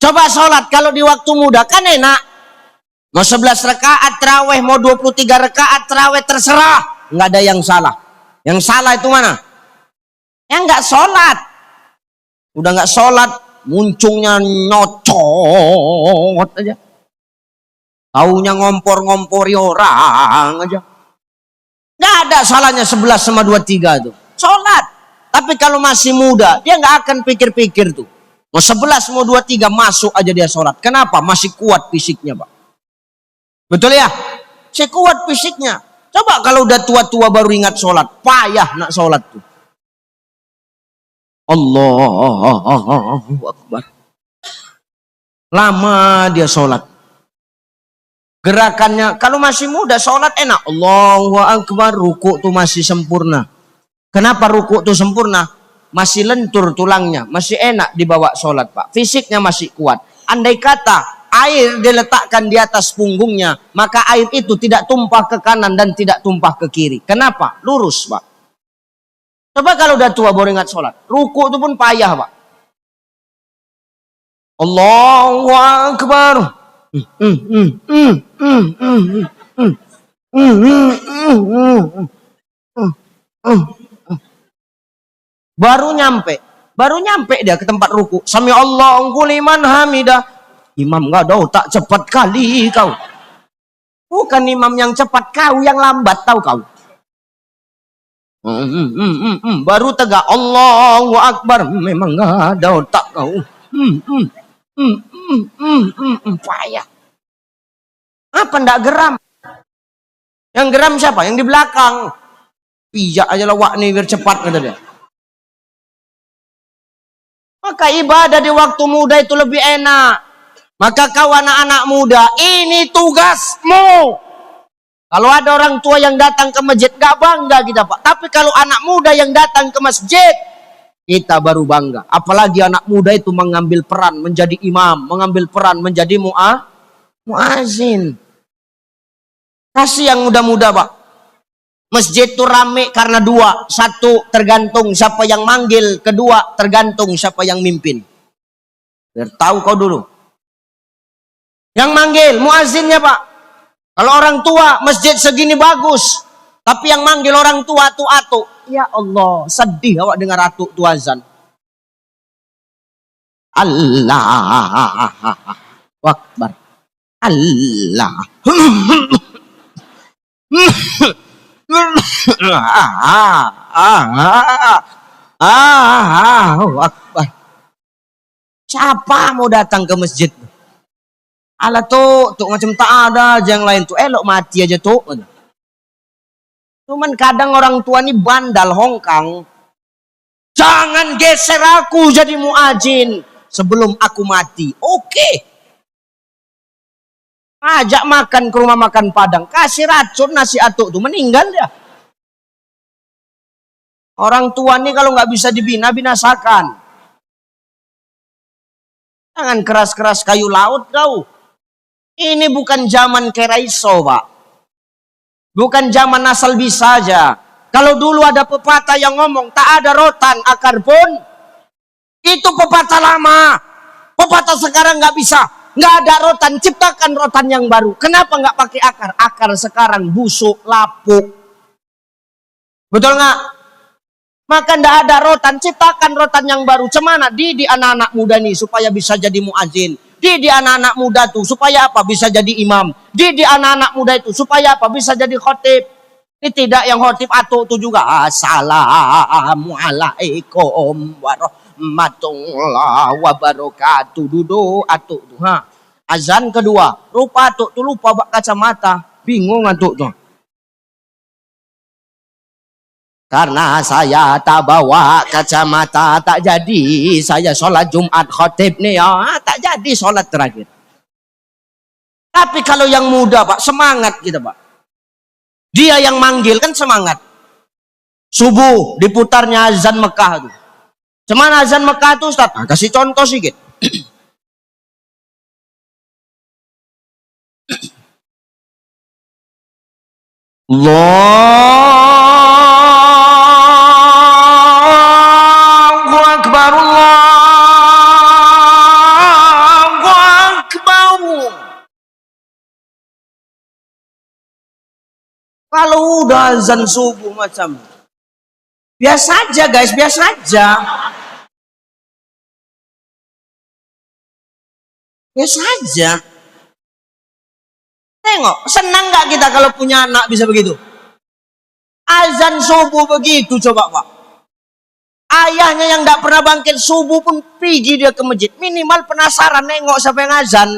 Coba sholat kalau di waktu muda kan enak. Mau 11 rakaat terawih, mau 23 rakaat terawih, terserah. Nggak ada yang salah. Yang salah itu mana? Yang nggak sholat. Udah nggak sholat, muncungnya nyocot aja. Taunya ngompor-ngompori orang aja. Nggak ada salahnya 11 sama 23 itu. Sholat. Tapi kalau masih muda, dia nggak akan pikir-pikir tuh. Mau 11, mau 23, masuk aja dia sholat. Kenapa? Masih kuat fisiknya, Pak. Betul ya? Masih kuat fisiknya. Coba kalau udah tua-tua baru ingat sholat. Payah nak sholat tuh. Allahu Akbar. Lama dia sholat. Gerakannya, kalau masih muda sholat enak. Allahu Akbar, ruku tuh masih sempurna. Kenapa ruku tuh sempurna? Masih lentur tulangnya, masih enak dibawa sholat, Pak. Fisiknya masih kuat. Andai kata air diletakkan di atas punggungnya, maka air itu tidak tumpah ke kanan dan tidak tumpah ke kiri. Kenapa? Lurus, Pak. Coba kalau udah tua baru ingat sholat. Ruku itu pun payah, Pak. Allahu Akbar. Baru nyampe dia ke tempat ruku. Sami Allahu liman hamidah. Imam nggak ada otak, cepat kali kau. Bukan imam yang cepat, kau yang lambat, tahu kau. Baru tegak Allahu Akbar, memang nggak ada otak kau. Payah. Apa ndak geram? Yang geram siapa? Yang di belakang. Pijak aja lah wak nih biar cepat kata dia. Maka ibadah di waktu muda itu lebih enak. Maka kau anak-anak muda, ini tugasmu. Kalau ada orang tua yang datang ke masjid, gak bangga kita, Pak. Tapi kalau anak muda yang datang ke masjid, kita baru bangga. Apalagi anak muda itu mengambil peran menjadi imam, mengambil peran menjadi muazin. Kasih yang muda-muda, Pak. Masjid itu rame karena dua. Satu, tergantung siapa yang manggil. Kedua, tergantung siapa yang mimpin. Biar tahu kau dulu. Yang manggil, muazinnya, Pak. Kalau orang tua, masjid segini bagus. Tapi yang manggil orang tua, atu-atu. Ya Allah, sedih awak dengar atu tu azan. Allah Akbar. Allah. Akbar. Siapa mau datang ke masjid? Alah tuh macam tak ada aja yang lain tuh. Elok mati aja tuh. Cuman kadang orang tua ini bandal hongkang. Jangan geser aku jadi muadzin sebelum aku mati. Oke. Ajak makan ke rumah makan Padang. Kasih racun nasi atuk tuh. Meninggal dia. Orang tua ini kalau nggak bisa dibina, binasakan. Jangan keras-keras kayu laut kau. Ini bukan zaman Keraiso, Pak. Bukan zaman asal bisa aja. Kalau dulu ada pepatah yang ngomong, tak ada rotan, akar pun. Itu pepatah lama. Pepatah sekarang nggak bisa. Nggak ada rotan, ciptakan rotan yang baru. Kenapa nggak pakai akar? Akar sekarang busuk, lapuk. Betul nggak? Maka nggak ada rotan, ciptakan rotan yang baru. Cemana? Didik anak-anak muda nih supaya bisa jadi muadzin. Didik anak-anak muda tuh supaya apa? Bisa jadi imam. Didik anak-anak muda itu supaya apa? Bisa jadi khotib. Ini tidak yang khotib atuk itu juga. Assalamualaikum warahmatullahi wabarakatuh. Duduk atuk tuh. Azan kedua. Rupa atuk tuh lupa bak kacamata. Bingung atuk tuh. Karena saya tak bawa kacamata, tak jadi saya sholat Jumat khotib nih ya, tak jadi sholat terakhir. Tapi kalau yang muda Pak, semangat kita Pak. Dia yang manggil kan semangat. Subuh diputarnya azan Mekah tuh. Cuman azan Mekah tuh Ustaz, kasih contoh sedikit. Allahu Akbar, Allahu Akbar. Kalau udah azan subuh macam biasa aja guys, biasa aja. Biasa aja. Tengok, senang nggak kita kalau punya anak bisa begitu? Azan subuh begitu coba Pak. Ayahnya yang nggak pernah bangkit subuh pun pergi dia ke masjid. Minimal penasaran nengok siapa yang azan.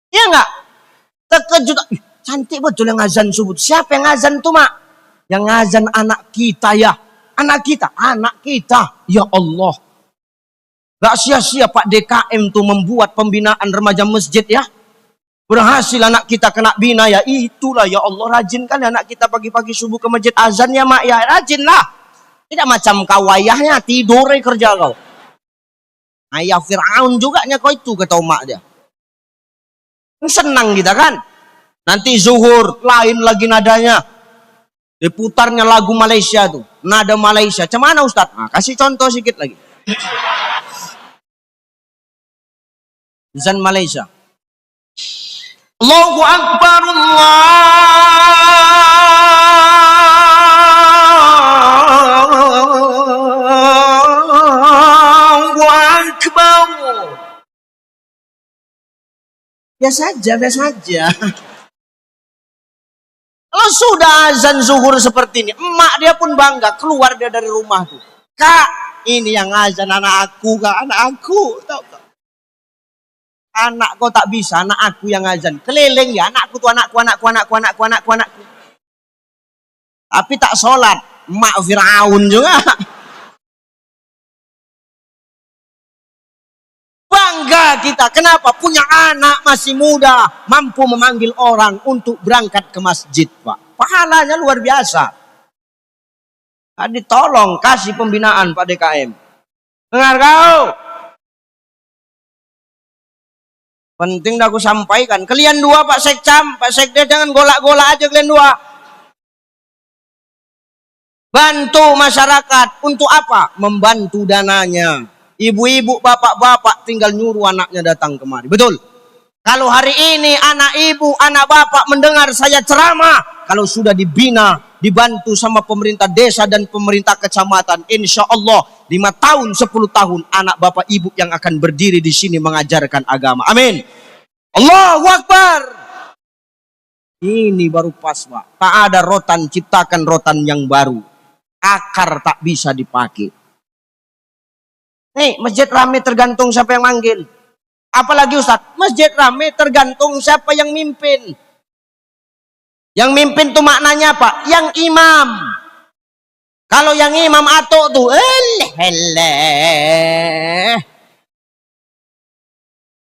Ya nggak? Terkejut. Cantik betul yang azan subuh. Siapa yang azan tuh Mak? Yang azan anak kita ya. Anak kita. Anak kita. Ya Allah. Gak sia-sia Pak DKM tuh membuat pembinaan remaja masjid ya. Berhasil anak kita kena bina ya. Itulah ya Allah. Rajin kan anak kita pagi-pagi subuh ke masjid azan ya Mak ya. Rajin lah. Tidak macam kau ayahnya. Tidur kerja kau. Ayah Fir'aun juga nya kau itu kata mak dia. Senang kita kan. Nanti zuhur lain lagi nadanya. Diputarnya lagu Malaysia tuh. Nada Malaysia. Cemana Ustaz? Nah, kasih contoh sedikit lagi. Azan Malaysia. Allahu Akbar, Allahu Akbar. Biasa aja, biasa aja. Kalau sudah azan zuhur seperti ini, emak dia pun bangga keluar dia dari rumah tuh. Kak, ini yang azan anak aku, Kak, anak aku. Tahu tak? Anak kau tak bisa, anak aku yang azan. Keliling ya, anakku tuh anakku. Tapi tak sholat, emak Fir'aun juga. Bangga kita, kenapa? Punya anak masih muda, mampu memanggil orang untuk berangkat ke masjid, Pak. Pahalanya luar biasa. Tadi tolong kasih pembinaan Pak DKM. Dengar kau? Penting dah aku sampaikan. Kalian dua Pak Sekcam, Pak Sekda jangan golak-golak aja kalian dua. Bantu masyarakat. Untuk apa? Membantu dananya. Ibu-ibu, bapak-bapak tinggal nyuruh anaknya datang kemari. Betul? Kalau hari ini anak ibu, anak bapak mendengar saya ceramah, kalau sudah dibina, dibantu sama pemerintah desa dan pemerintah kecamatan, insya Allah 5 tahun, 10 tahun anak bapak ibu yang akan berdiri di sini mengajarkan agama. Amin. Allahu Akbar. Ini baru pas, Pak. Tak ada rotan, ciptakan rotan yang baru. Akar tak bisa dipakai. Nih, masjid rame tergantung siapa yang manggil. Apalagi Ustaz, masjid rame tergantung siapa yang mimpin. Yang mimpin tuh maknanya apa? Yang imam. Kalau yang imam atuk tuh,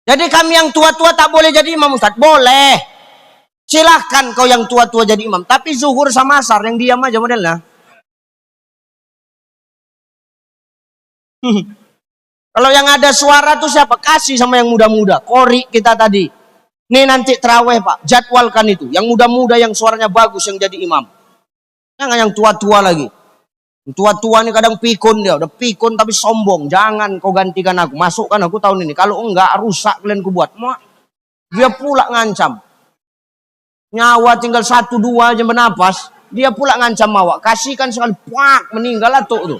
jadi kami yang tua-tua tak boleh jadi imam Ustaz? Boleh. Silahkan kau yang tua-tua jadi imam. Tapi zuhur sama asar yang diam aja modelnya. Kalau yang ada suara tuh siapa? Kasih sama yang muda-muda. Kori kita tadi. Nih nanti terawih Pak. Jadwalkan itu. Yang muda-muda yang suaranya bagus yang jadi imam. Jangan yang tua-tua lagi. Yang tua-tua ini kadang pikun dia. Udah pikun tapi sombong. Jangan kau gantikan aku. Masukkan aku tahun ini. Kalau enggak rusak kalian ku buat. Dia pula ngancam. Nyawa tinggal 1-2 aja bernapas. Dia pula ngancam awak. Kasihkan sekali. Pak meninggal tuh.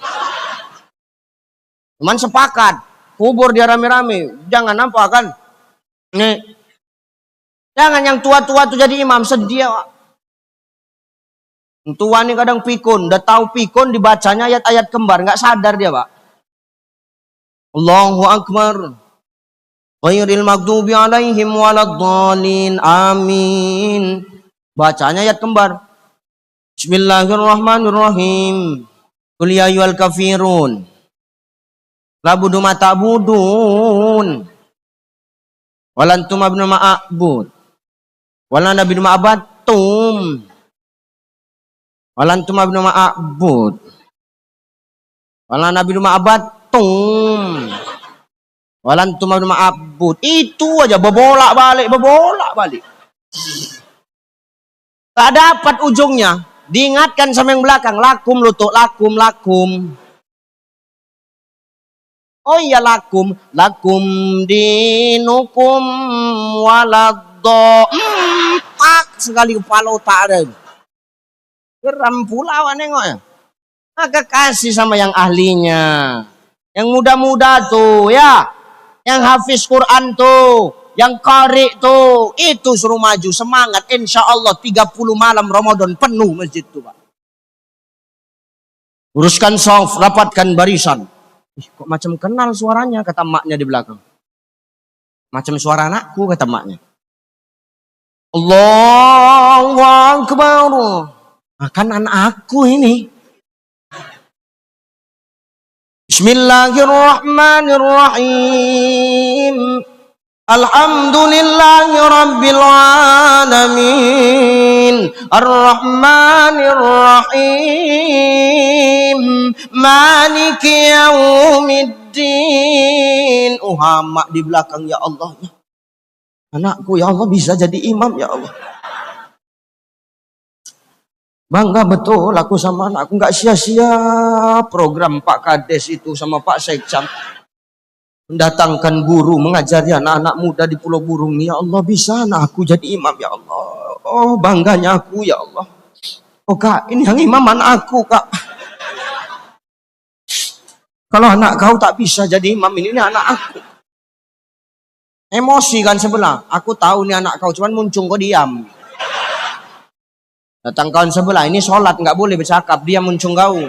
Cuman sepakat. Kubur dia rame-rame. Jangan nampak kan. Nih. Jangan yang tua-tua tuh jadi imam. Sedih Pak. Tua nih kadang pikun. Udah tahu pikun dibacanya ayat-ayat kembar. Nggak sadar dia Pak. Allahu Akbar. Ghairil maghdubi alaihim waladdallin. Amin. Bacanya ayat kembar. Bismillahirrahmanirrahim. Qul ya ayyuhal kafirun. La budu ma ta'budun. Walantum abnu ma'abud. Walan nabinu ma'abattum. Walantum abnu ma'abud. Walan nabinu ma'abattum. Walantum abnu ma'abud. Itu aja bebolak-balik. Tak dapat ujungnya. Diingatkan sama yang belakang. Lakum lutuk, lakum. Oh iya lakum. Lakum dinukum waladdo. Pak sekali kepala otak ada. Geram pula awak nengok ya. Maka kasih sama yang ahlinya. Yang muda-muda tuh ya. Yang hafiz Quran tuh. Yang qari tuh. Itu suruh maju. Semangat. Insya Allah 30 malam Ramadan penuh masjid tuh Pak. Uruskan shaf. Rapatkan barisan. Kok macam kenal suaranya. Kata maknya di belakang. Macam suara anakku kata maknya. Allahu Akbar. Kan anak aku ini. Bismillahirrahmanirrahim. Alhamdulillahi rabbil alamin. Ar-Rahmanir-Rahim. Maliki yaumiddin. Hamak di belakang ya Allah. Anakku ya Allah bisa jadi imam ya Allah. Bangga betul aku sama anakku. Nggak sia-sia program Pak Kades itu sama Pak Sekcam. Mendatangkan guru mengajari anak-anak muda di Pulau Burung. Ya Allah bisa anak aku jadi imam ya Allah. Oh bangganya aku ya Allah. Oh Kak ini yang imam anak aku Kak. Kalau anak kau tak bisa jadi imam ini anak aku. Emosi kan sebelah. Aku tahu nih anak kau cuman muncung kau diam. Datang kawan sebelah, ini sholat nggak boleh bercakap, dia muncung kau.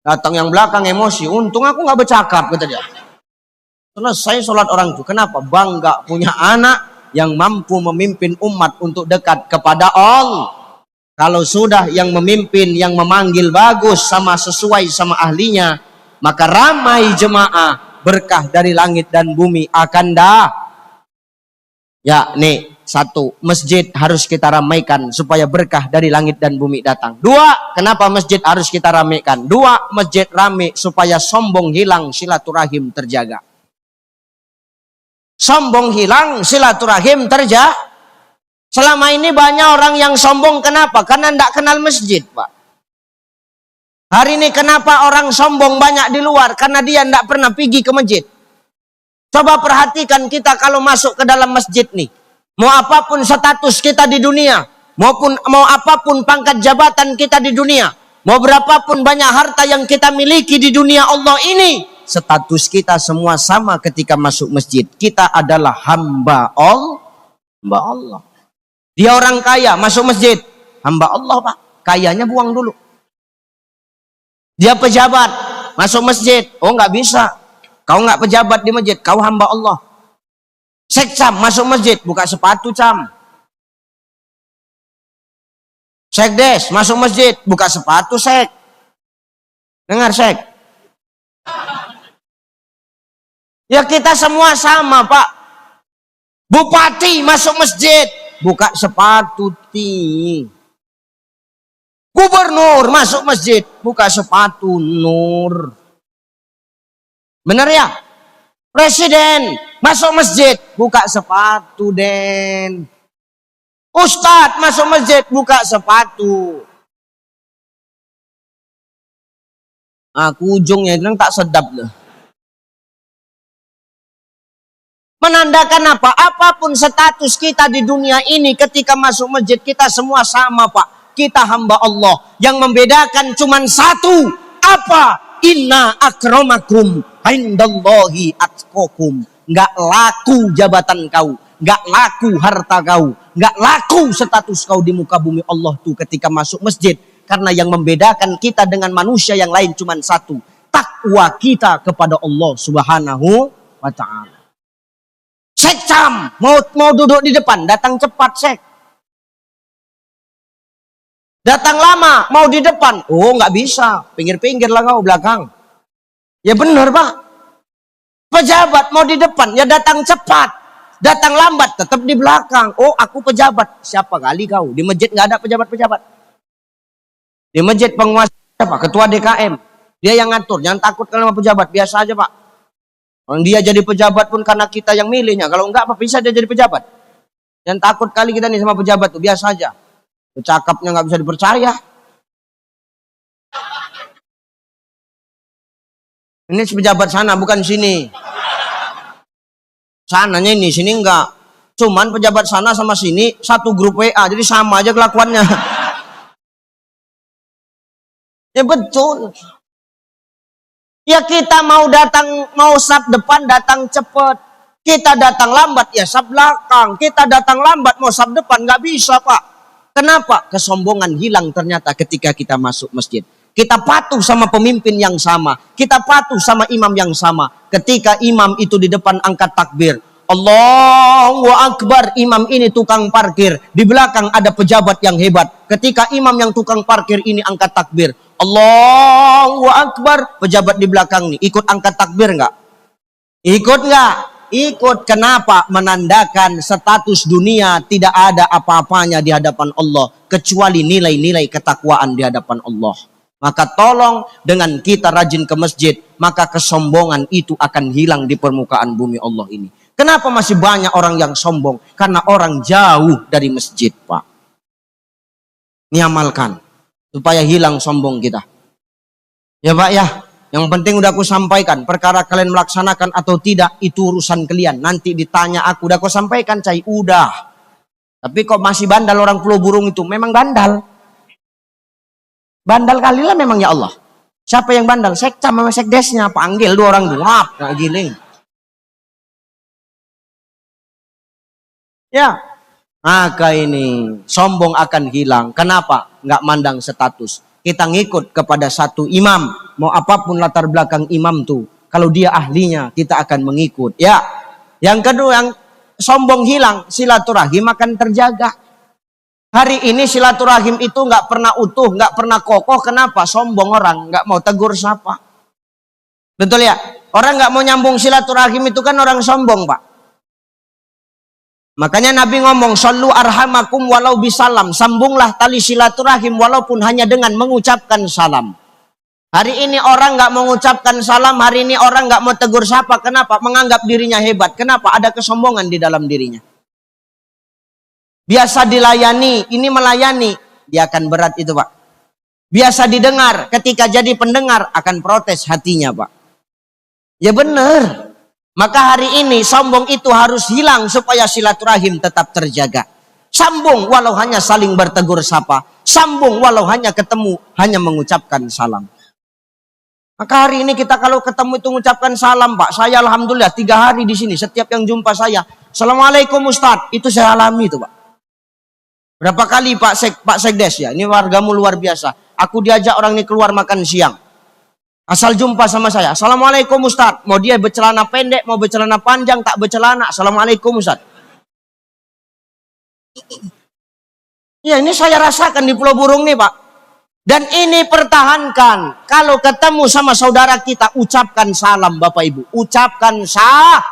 Datang yang belakang emosi, untung aku nggak bercakap kata dia. Selesai sholat orang itu, kenapa? Bangga punya anak yang mampu memimpin umat untuk dekat kepada Allah. Kalau sudah yang memimpin, yang memanggil bagus sama sesuai sama ahlinya, maka ramai jemaah berkah dari langit dan bumi akan dah. Ya nih. 1. Masjid harus kita ramaikan supaya berkah dari langit dan bumi datang. 2. Kenapa masjid harus kita ramaikan? 2. Masjid rame supaya sombong hilang, silaturahim terjaga. Sombong hilang, silaturahim terjaga. Selama ini banyak orang yang sombong, kenapa? Karena tidak kenal masjid Pak. Hari ini kenapa orang sombong banyak di luar? Karena dia tidak pernah pergi ke masjid. Coba perhatikan kita kalau masuk ke dalam masjid nih. Mau apapun status kita di dunia, mau apapun pangkat jabatan kita di dunia, mau berapapun banyak harta yang kita miliki di dunia Allah ini, status kita semua sama ketika masuk masjid. Kita adalah hamba Allah. Dia orang kaya, masuk masjid. Hamba Allah Pak, kayanya buang dulu. Dia pejabat, masuk masjid. Oh nggak bisa. Kau nggak pejabat di masjid, kau hamba Allah. Sekcam, masuk masjid, buka sepatu cam. Sekdes, masuk masjid, buka sepatu sek. Dengar sek. Ya kita semua sama Pak. Bupati masuk masjid, buka sepatu ti. Gubernur masuk masjid, buka sepatu nur. Bener ya? Presiden masuk masjid, buka sepatu den. Ustadz masuk masjid, buka sepatu. Aku ujungnya bilang tak sedap loh. Menandakan apa? Apapun status kita di dunia ini, ketika masuk masjid kita semua sama Pak. Kita hamba Allah. Yang membedakan cuma satu. Apa? Inna akramakum indallahi atqakum. Nggak laku jabatan kau, nggak laku harta kau, nggak laku status kau di muka bumi Allah tuh ketika masuk masjid. Karena yang membedakan kita dengan manusia yang lain cuma satu. Takwa kita kepada Allah Subhanahu wa ta'ala. Sek cam, mau duduk di depan, datang cepat sek. Datang lama, mau di depan. Oh nggak bisa, pinggir-pinggir lah kau belakang. Ya benar Pak. Pejabat mau di depan, ya datang cepat. Datang lambat, tetap di belakang. Oh aku pejabat, siapa kali kau? Di masjid nggak ada pejabat-pejabat. Di masjid penguasa Pak, ketua DKM. Dia yang ngatur, jangan takut kalau sama pejabat, biasa aja Pak. Kalau dia jadi pejabat pun karena kita yang milihnya. Kalau enggak apa bisa dia jadi pejabat. Jangan takut kali kita nih sama pejabat tuh, biasa aja. Cakapnya nggak bisa dipercaya. Ini pejabat sana bukan sini. Sananya ini, sini enggak. Cuman pejabat sana sama sini satu grup WA, jadi sama aja kelakuannya. Ya betul. Ya kita mau datang, mau sab depan datang cepet. Kita datang lambat ya sab belakang. Kita datang lambat mau sab depan nggak bisa Pak. Kenapa? Kesombongan hilang ternyata ketika kita masuk masjid. Kita patuh sama pemimpin yang sama. Kita patuh sama imam yang sama. Ketika imam itu di depan angkat takbir. Allahu Akbar. Imam ini tukang parkir. Di belakang ada pejabat yang hebat. Ketika imam yang tukang parkir ini angkat takbir. Allahu Akbar. Pejabat di belakang nih. Ikut angkat takbir nggak? Ikut nggak? Ikut. Kenapa? Menandakan status dunia tidak ada apa-apanya di hadapan Allah. Kecuali nilai-nilai ketakwaan di hadapan Allah. Maka tolong dengan kita rajin ke masjid, maka kesombongan itu akan hilang di permukaan bumi Allah ini. Kenapa masih banyak orang yang sombong? Karena orang jauh dari masjid, Pak. Niamalkan supaya hilang sombong kita. Ya Pak ya, yang penting udah aku sampaikan. Perkara kalian melaksanakan atau tidak, itu urusan kalian. Nanti ditanya aku, udah aku sampaikan, cai, udah. Tapi kok masih bandal orang Pulau Burung itu? Memang bandal. Bandal kali lah memang ya Allah. Siapa yang bandal? Sekcam sama sekdesnya. Panggil dua orang dulu. Nah giling. Ya. Maka ini sombong akan hilang. Kenapa? Nggak mandang status. Kita ngikut kepada satu imam. Mau apapun latar belakang imam tuh. Kalau dia ahlinya, kita akan mengikut. Ya. Yang kedua, yang sombong hilang, silaturahim akan terjaga. Hari ini silaturahim itu nggak pernah utuh, nggak pernah kokoh. Kenapa? Sombong orang, nggak mau tegur sapa. Betul ya? Orang nggak mau nyambung silaturahim itu kan orang sombong, Pak. Makanya Nabi ngomong, "Shallu arhamakum walau bisalam." Sambunglah tali silaturahim walaupun hanya dengan mengucapkan salam. Hari ini orang nggak mengucapkan salam, hari ini orang nggak mau tegur sapa. Kenapa? Menganggap dirinya hebat. Kenapa? Ada kesombongan di dalam dirinya. Biasa dilayani, ini melayani, dia akan berat itu Pak. Biasa didengar, ketika jadi pendengar akan protes hatinya Pak. Ya benar. Maka hari ini sombong itu harus hilang supaya silaturahim tetap terjaga. Sambung walau hanya saling bertegur sapa. Sambung walau hanya ketemu, hanya mengucapkan salam. Maka hari ini kita kalau ketemu itu mengucapkan salam Pak. Saya alhamdulillah 3 hari di sini, setiap yang jumpa saya, Assalamualaikum Ustadz, itu saya alami itu Pak. Berapa kali Pak Sekdes ya, ini wargamu luar biasa. Aku diajak orang ini keluar makan siang. Asal jumpa sama saya. Assalamualaikum Ustaz. Mau dia bercelana pendek, mau bercelana panjang, tak bercelana. Assalamualaikum Ustaz. Ya ini saya rasakan di Pulau Burung nih Pak. Dan ini pertahankan. Kalau ketemu sama saudara kita, ucapkan salam Bapak Ibu. Ucapkan salam.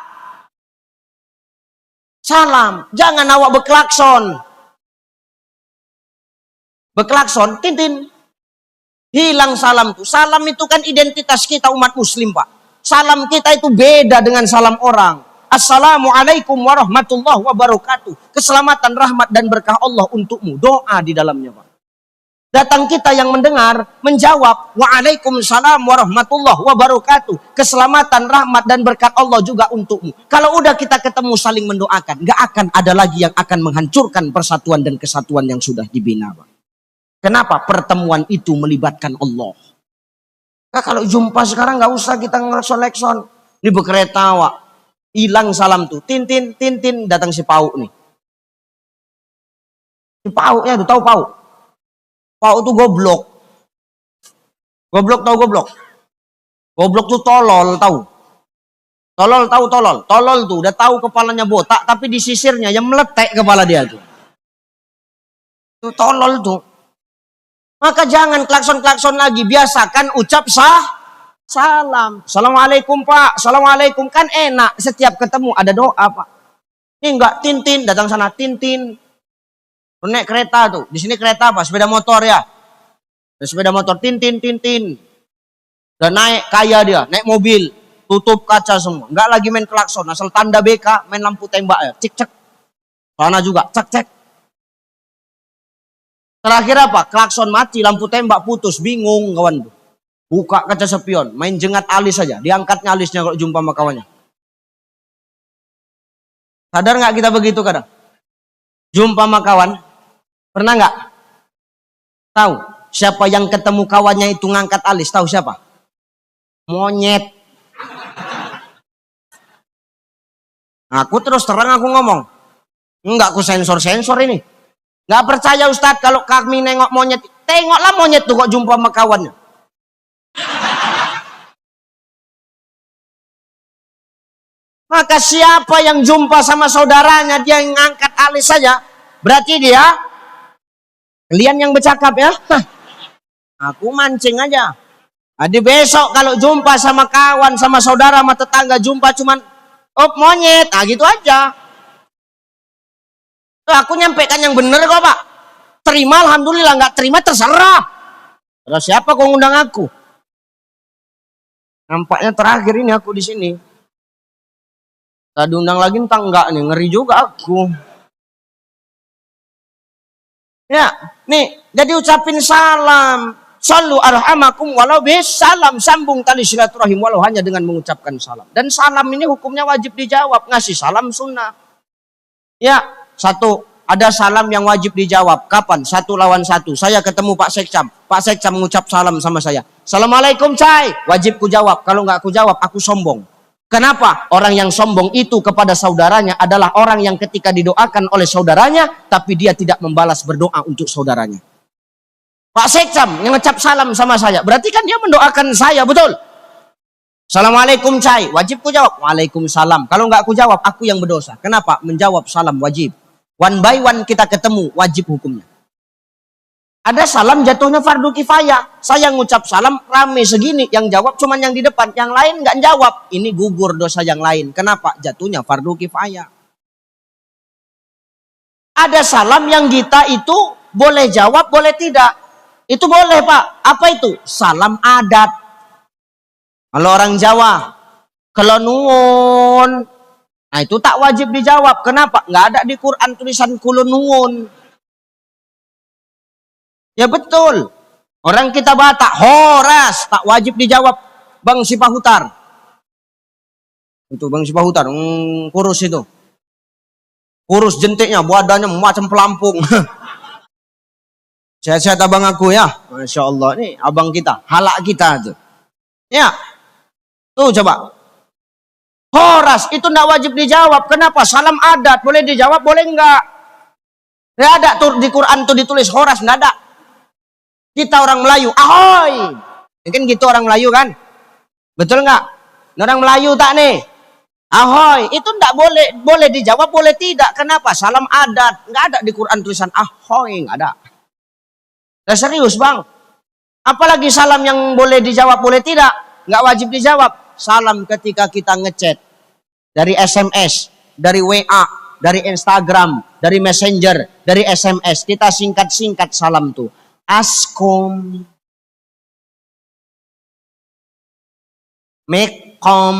Jangan awak berklakson. Berklakson, tintin. Hilang salam itu. Salam itu kan identitas kita umat muslim Pak. Salam kita itu beda dengan salam orang. Assalamualaikum warahmatullahi wabarakatuh. Keselamatan, rahmat dan berkah Allah untukmu. Doa di dalamnya Pak. Datang kita yang mendengar, menjawab, waalaikumsalam warahmatullahi wabarakatuh. Keselamatan, rahmat dan berkat Allah juga untukmu. Kalau udah kita ketemu saling mendoakan, gak akan ada lagi yang akan menghancurkan persatuan dan kesatuan yang sudah dibina Pak. Kenapa? Pertemuan itu melibatkan Allah. Nah, kalau jumpa sekarang nggak usah kita ngelekson-lekson. Ini berkereta Wak. Hilang salam tuh. Tintin, tintin. Datang si Pauk nih. Si Pauknya tuh, tahu Pauk? Pauk tuh goblok. Goblok tahu goblok? Goblok tuh tolol tahu. Tolol tahu tolol. Tolol tuh udah tahu kepalanya botak. Tapi di sisirnya yang meletek kepala dia tuh. Tuh tolol tuh. Maka jangan klakson-klakson lagi. Biasakan ucap salam. Assalamualaikum Pak. Assalamualaikum. Kan enak. Setiap ketemu ada doa Pak. Ini enggak tintin. Datang sana tintin. Naik kereta tuh. Di sini kereta apa? Sepeda motor ya. Ada sepeda motor. Tintin. Dan naik kaya dia. Naik mobil. Tutup kaca semua. Enggak lagi main klakson. Asal tanda BK. Main lampu tembak ya. Cek. Sana juga. Cek. Terakhir apa? Klakson mati, lampu tembak putus, bingung kawan tuh. Buka kaca spion, main jengat alis saja, diangkatnya alisnya kalau jumpa sama kawannya. Sadar nggak kita begitu kadang? Jumpa sama kawan, pernah nggak? Tahu siapa yang ketemu kawannya itu ngangkat alis? Tahu siapa? Monyet. Aku terus terang aku ngomong, enggak aku sensor ini. Nggak percaya Ustadz kalau kami nengok monyet. Tengoklah monyet tuh kok jumpa sama kawannya. Maka siapa yang jumpa sama saudaranya, dia yang ngangkat alis saja, berarti dia kalian yang bercakap ya. Aku mancing aja. Jadi besok kalau jumpa sama kawan, sama saudara, sama tetangga, jumpa cuman monyet. Nah gitu aja. Aku nyampaikan yang benar kok Pak. Terima alhamdulillah, nggak terima terserah. Terus siapa kau ngundang aku? Nampaknya terakhir ini aku di sini. Tadi undang lagi entah enggak nih, ngeri juga aku. Ya, nih, jadi ucapin salam. Sallu arhamakum walau bis salam, sambung tali silaturahim walau hanya dengan mengucapkan salam. Dan salam ini hukumnya wajib dijawab, ngasih salam sunnah. Ya, satu, ada salam yang wajib dijawab. Kapan? 1 lawan 1. Saya ketemu Pak Sekcam. Pak Sekcam mengucap salam sama saya. Assalamualaikum Cai. Wajib ku jawab. Kalau nggak ku jawab, aku sombong. Kenapa? Orang yang sombong itu kepada saudaranya adalah orang yang ketika didoakan oleh saudaranya, tapi dia tidak membalas berdoa untuk saudaranya. Pak Sekcam yang ngecap salam sama saya. Berarti kan dia mendoakan saya, betul? Assalamualaikum Cai. Wajib ku jawab. Waalaikumsalam. Kalau nggak ku jawab, aku yang berdosa. Kenapa? Menjawab salam wajib. One by one kita ketemu, wajib hukumnya. Ada salam jatuhnya fardu kifayah. Saya ngucap salam rame segini, yang jawab cuman yang di depan, yang lain nggak jawab. Ini gugur dosa yang lain. Kenapa? Jatuhnya fardu kifayah. Ada salam yang kita itu boleh jawab, boleh tidak. Itu boleh Pak. Apa itu? Salam adat. Kalau orang Jawa, kalau nuwun, nah itu tak wajib dijawab. Kenapa? Nggak ada di Quran tulisan kulun nuwun. Ya betul. Orang kita Batak, horas, tak wajib dijawab. Bang Sipahutar. Itu Bang Sipahutar, kurus itu. Kurus jentiknya, badannya macam pelampung. Sehat-sehat abang aku ya. Masya Allah, nih abang kita, halak kita tuh. Ya, tuh coba. Horas itu tidak wajib dijawab. Kenapa? Salam adat boleh dijawab, boleh enggak? Nggak ada tuh di Quran tuh ditulis horas, nggak ada. Kita orang Melayu, ahoy. Mungkin gitu orang Melayu kan? Betul nggak? Orang Melayu tak nih? Ahoy, itu nggak boleh, boleh dijawab, boleh tidak. Kenapa? Salam adat, nggak ada di Quran tulisan ahoy, nggak ada. Nah, serius bang. Apalagi salam yang boleh dijawab, boleh tidak, nggak wajib dijawab. Salam ketika kita ngechat dari SMS, dari WA, dari Instagram, dari Messenger, dari SMS, kita singkat-singkat salam tuh. Askom, Mekom,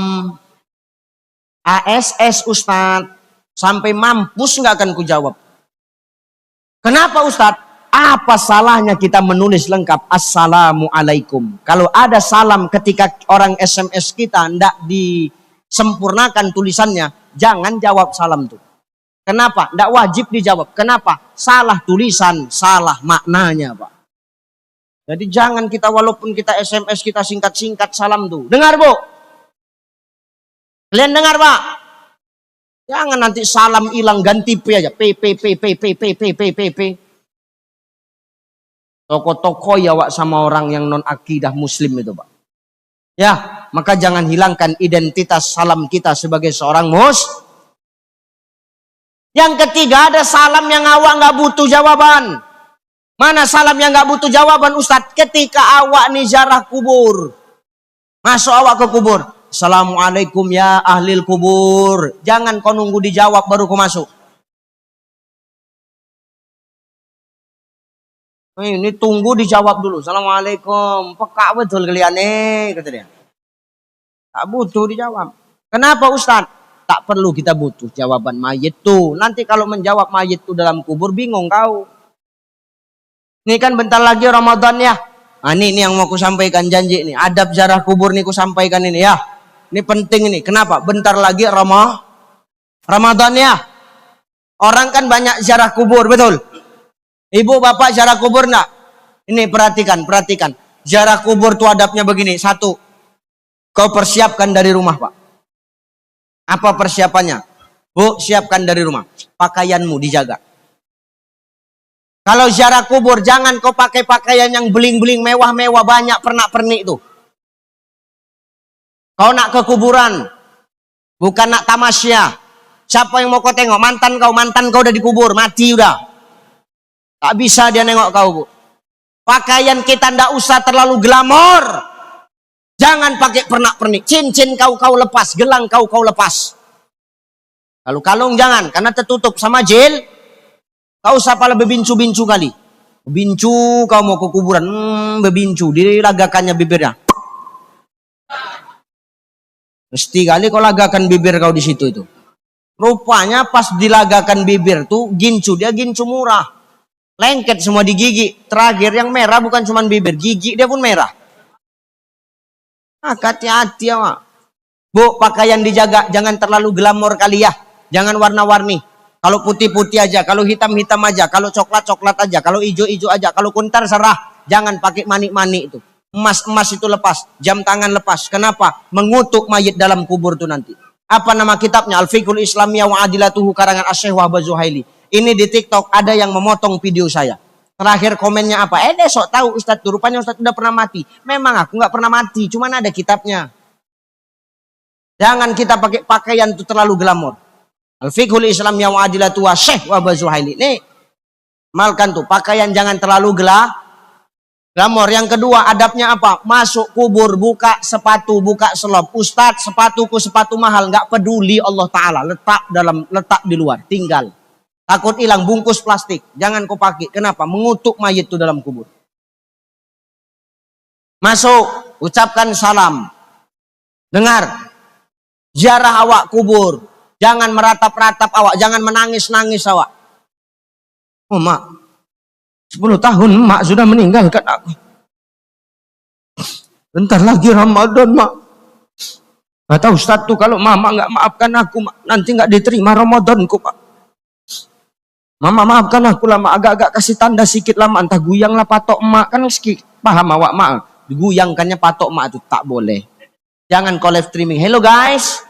ASS Ustadz, sampai mampus nggak akan ku jawab. Kenapa Ustadz? Apa salahnya kita menulis lengkap Assalamualaikum? Kalau ada salam ketika orang SMS kita ndak disempurnakan tulisannya, jangan jawab salam tuh. Kenapa? Ndak wajib dijawab. Kenapa? Salah tulisan, salah maknanya, Pak. Jadi jangan kita walaupun kita SMS kita singkat-singkat salam tuh. Dengar, Bu? Kalian dengar, Pak? Jangan nanti salam hilang ganti P aja. P. Toko-toko ya Wak sama orang yang non akidah muslim itu Pak. Ya, maka jangan hilangkan identitas salam kita sebagai seorang Yang ketiga ada salam yang awak nggak butuh jawaban. Mana salam yang nggak butuh jawaban Ustadz? Ketika awak nih ziarah kubur. Masuk awak ke kubur. Assalamualaikum ya ahlil kubur. Jangan kau nunggu dijawab baru kau masuk. Ini tunggu dijawab dulu. Assalamualaikum. Peka betul kalian kata dia. Tak butuh dijawab. Kenapa Ustaz? Tak perlu kita butuh jawaban mayit tuh. Nanti kalau menjawab mayit tuh dalam kubur bingung kau. Ini kan bentar lagi Ramadan ya. Nah, ini yang mau ku sampaikan janji ini. Adab ziarah kubur nih ku sampaikan ini ya. Ini penting ini. Kenapa? Bentar lagi Ramadan ya. Orang kan banyak ziarah kubur, betul? Ibu bapak ziarah kubur enggak? Ini perhatikan. Ziarah kubur tuh adabnya begini. Satu, kau persiapkan dari rumah Pak. Apa persiapannya? Bu, siapkan dari rumah. Pakaianmu dijaga. Kalau ziarah kubur jangan kau pakai pakaian yang beling-beling mewah-mewah banyak pernak-pernik tuh. Kau nak ke kuburan, bukan nak tamasya. Siapa yang mau kau tengok? Mantan kau udah dikubur, mati udah. Tak bisa dia nengok kau, Bu. Pakaian kita ndak usah terlalu glamor. Jangan pakai pernak-pernik. Cincin kau lepas, gelang kau lepas. Kalau kalung jangan, karena tertutup sama jil. Kau usah pala bebincu-bincu kali. Bincu kau mau ke kuburan, bebincu, dilagakannya bibirnya. Mesti kali kau lagakan bibir kau di situ itu. Rupanya pas dilagakan bibir tuh gincu, dia gincu murah. Lengket semua di gigi. Terakhir yang merah bukan cuma bibir, gigi dia pun merah. Hati-hati ya, Mak. Bu, pakaian dijaga, jangan terlalu glamor kali ya. Jangan warna-warni. Kalau putih-putih aja, kalau hitam-hitam aja, kalau coklat-coklat aja, kalau hijau-hijau aja, kalau kuntar serah. Jangan pakai manik-manik itu. Emas-emas itu lepas, jam tangan lepas. Kenapa? Mengutuk mayit dalam kubur itu nanti. Apa nama kitabnya? Al-Fiqhul Islamiyah wa Adilatuhu karangan Asy-Syaikh Wahbah Zuhaili. Ini di TikTok ada yang memotong video saya. Terakhir komennya apa? Sok tahu Ustadz, rupanya Ustadz udah pernah mati. Memang aku nggak pernah mati, cuman ada kitabnya. Jangan kita pakai pakaian itu terlalu glamor. Al-Fiqhul Islamiyah wa Adilatuhu Syekh Wahbah Zuhaili. Nih, malkan tuh pakaian jangan terlalu glamor. Yang kedua adabnya apa? Masuk kubur buka sepatu, buka selop. Ustadz, sepatuku sepatu mahal, nggak peduli Allah Taala. Letak di luar, tinggal. Takut hilang, bungkus plastik. Jangan kau pakai. Kenapa? Mengutuk mayit itu dalam kubur. Masuk, ucapkan salam. Dengar. Ziarah awak kubur. Jangan meratap-ratap awak. Jangan menangis-nangis awak. Oh, Mak. 10 tahun Mak sudah meninggalkan aku. Bentar lagi Ramadan, Mak. Kata Ustadz tuh kalau Mama nggak maafkan aku, Mak, nanti nggak diterima Ramadanku, Pak. Mama maafkan aku lama, agak-agak kasih tanda sikit lama, entah guyang lah patok emak, kan sedikit paham awak mak, diguyangkannya patok emak itu tak boleh. Jangan call live streaming. Hello guys,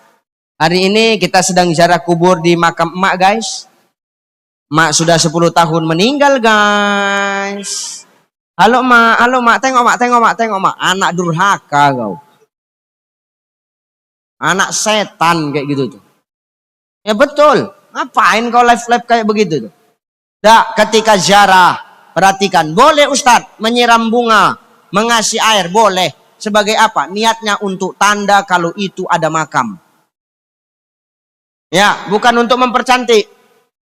hari ini kita sedang ziarah kubur di makam emak guys. Mak sudah 10 tahun meninggal, guys. Halo mak, tengok mak. Anak durhaka kau. Anak setan kayak gitu tuh. Ya betul. Ngapain kau live kayak begitu tuh? Dak, ketika ziarah, perhatikan. Boleh Ustadz menyiram bunga, mengasih air, boleh. Sebagai apa? Niatnya untuk tanda kalau itu ada makam. Ya, bukan untuk mempercantik.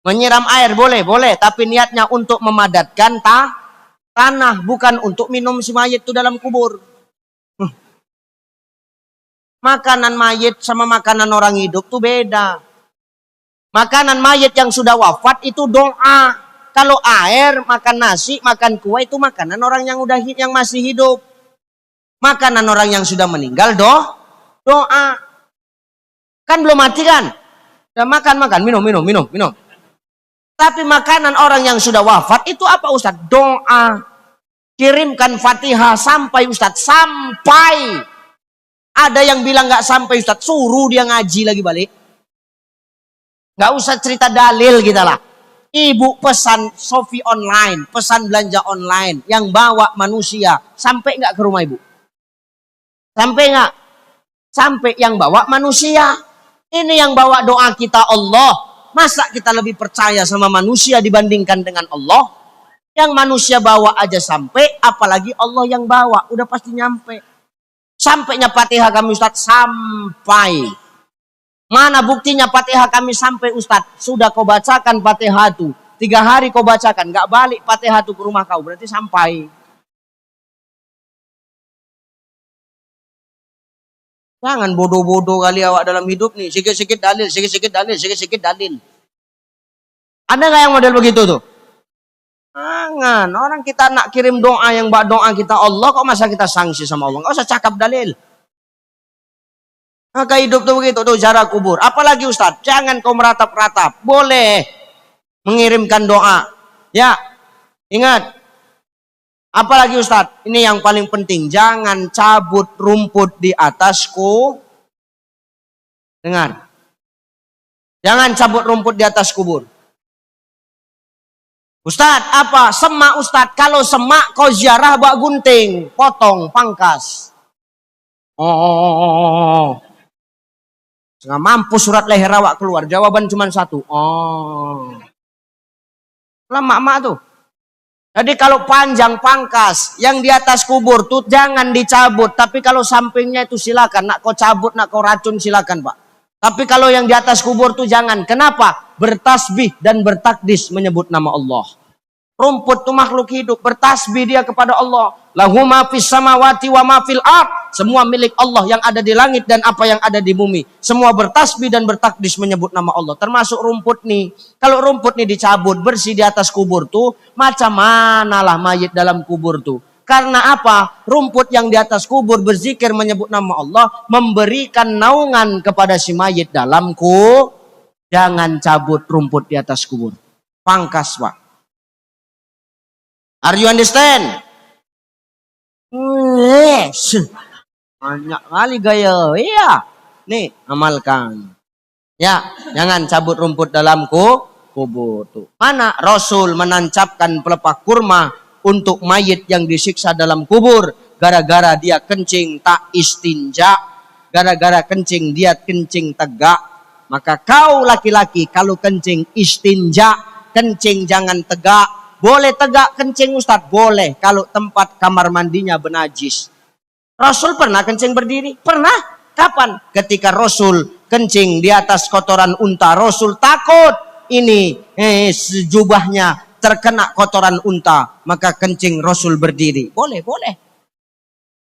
Menyiram air boleh. Tapi niatnya untuk memadatkan tanah. Bukan untuk minum si mayit itu dalam kubur. Makanan mayit sama makanan orang hidup tuh beda. Makanan mayit yang sudah wafat itu doa. Kalau air, makan nasi, makan kue itu makanan orang yang masih hidup. Makanan orang yang sudah meninggal doa. Kan belum mati kan? Udah makan, minum. Tapi makanan orang yang sudah wafat itu apa Ustaz? Doa. Kirimkan Fatihah sampai Ustaz, sampai. Ada yang bilang gak sampai Ustaz, suruh dia ngaji lagi balik. Gak usah cerita dalil kita lah. Ibu pesan Shopee online, pesan belanja online yang bawa manusia. Sampai gak ke rumah ibu? Sampai gak? Sampai yang bawa manusia. Ini yang bawa doa kita Allah. Masa kita lebih percaya sama manusia dibandingkan dengan Allah? Yang manusia bawa aja sampai, apalagi Allah yang bawa. Udah pasti nyampe. Sampainya Fatihah kami Ustaz, sampai. Mana buktinya Fatihah kami sampai Ustaz? Sudah kau bacakan Fatihah itu. 3 hari kau bacakan. Gak balik Fatihah itu ke rumah kau. Berarti sampai. Jangan bodoh-bodoh kali awak dalam hidup nih. Sikit-sikit dalil. Ada gak yang model begitu tuh? Jangan. Orang kita nak kirim doa yang doa kita Allah. Kok masa kita sanksi sama Allah? Gak usah cakap dalil. Maka hidup tuh begitu, tuh ziarah kubur. Apalagi Ustaz, jangan kau meratap-ratap. Boleh mengirimkan doa. Ya, ingat. Apalagi Ustaz, ini yang paling penting. Jangan cabut rumput di atasku. Dengar. Jangan cabut rumput di atas kubur. Ustaz, apa? Semak Ustaz. Kalau semak kau ziarah bawa gunting. Potong, pangkas. Nggak mampu surat leher awak keluar. Jawaban cuma satu. Mak tuh. Jadi kalau panjang pangkas, yang di atas kubur tuh jangan dicabut. Tapi kalau sampingnya itu silakan. Nak kau cabut, nak kau racun silakan Pak. Tapi kalau yang di atas kubur tuh jangan. Kenapa? Bertasbih dan bertakdis menyebut nama Allah. Rumput itu makhluk hidup, bertasbih dia kepada Allah. Lahu ma fis samawati wa ma fil ard. Semua milik Allah yang ada di langit dan apa yang ada di bumi. Semua bertasbih dan bertakdis menyebut nama Allah. Termasuk rumput nih. Kalau rumput nih dicabut bersih di atas kubur tuh, macam manalah mayit dalam kubur tuh. Karena apa? Rumput yang di atas kubur berzikir menyebut nama Allah, memberikan naungan kepada si mayit dalam kubur. Jangan cabut rumput di atas kubur. Pangkas Pak. Are you understand? Yes. Banyak kali gaya. Iya. Nih, amalkan. Ya, jangan cabut rumput dalam kubur tuh. Mana Rasul menancapkan pelepah kurma untuk mayit yang disiksa dalam kubur gara-gara dia kencing tak istinja, gara-gara kencing dia kencing tegak. Maka kau laki-laki kalau kencing istinja, kencing jangan tegak. Boleh tegak kencing Ustaz? Boleh. Kalau tempat kamar mandinya benajis. Rasul pernah kencing berdiri? Pernah. Kapan? Ketika Rasul kencing di atas kotoran unta. Rasul takut ini jubahnya terkena kotoran unta. Maka kencing Rasul berdiri. Boleh.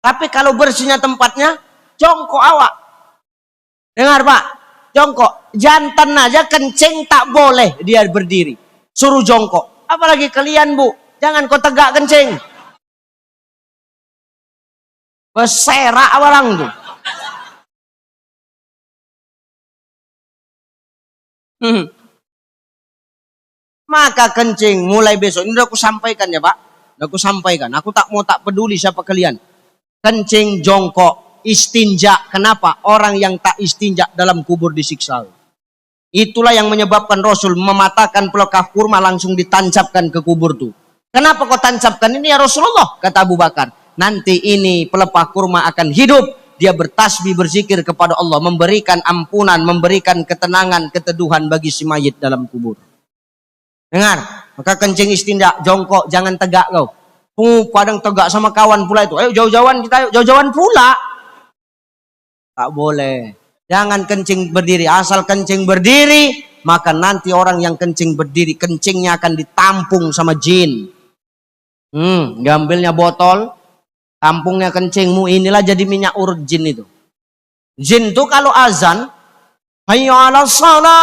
Tapi kalau bersihnya tempatnya, jongkok awak. Dengar Pak. Jongkok. Jantan aja kencing tak boleh dia berdiri. Suruh jongkok. Apalagi kalian Bu, jangan kau tegak kencing. Beserak orang tuh. Maka kencing mulai besok. Ini udah aku sampaikan ya Pak. Udah aku sampaikan. Aku tak peduli siapa kalian. Kencing jongkok, istinja. Kenapa? Orang yang tak istinja dalam kubur disiksa. Itulah yang menyebabkan Rasul mematahkan pelekah kurma langsung ditancapkan ke kubur tuh. Kenapa kau tancapkan ini ya Rasulullah? Kata Abu Bakar. Nanti ini pelepah kurma akan hidup. Dia bertasbih berzikir kepada Allah. Memberikan ampunan, memberikan ketenangan, keteduhan bagi si mayit dalam kubur. Dengar. Maka kencing istinja, jongkok, jangan tegak kau. Padang tegak sama kawan pula itu. Ayo jauh-jauhan kita, jauh-jauhan pula. Tak boleh. Jangan kencing berdiri. Asal kencing berdiri, maka nanti orang yang kencing berdiri, kencingnya akan ditampung sama jin. Gambilnya botol, tampungnya kencingmu, inilah jadi minyak urut jin itu. Jin itu kalau azan, hayya 'alas shalah,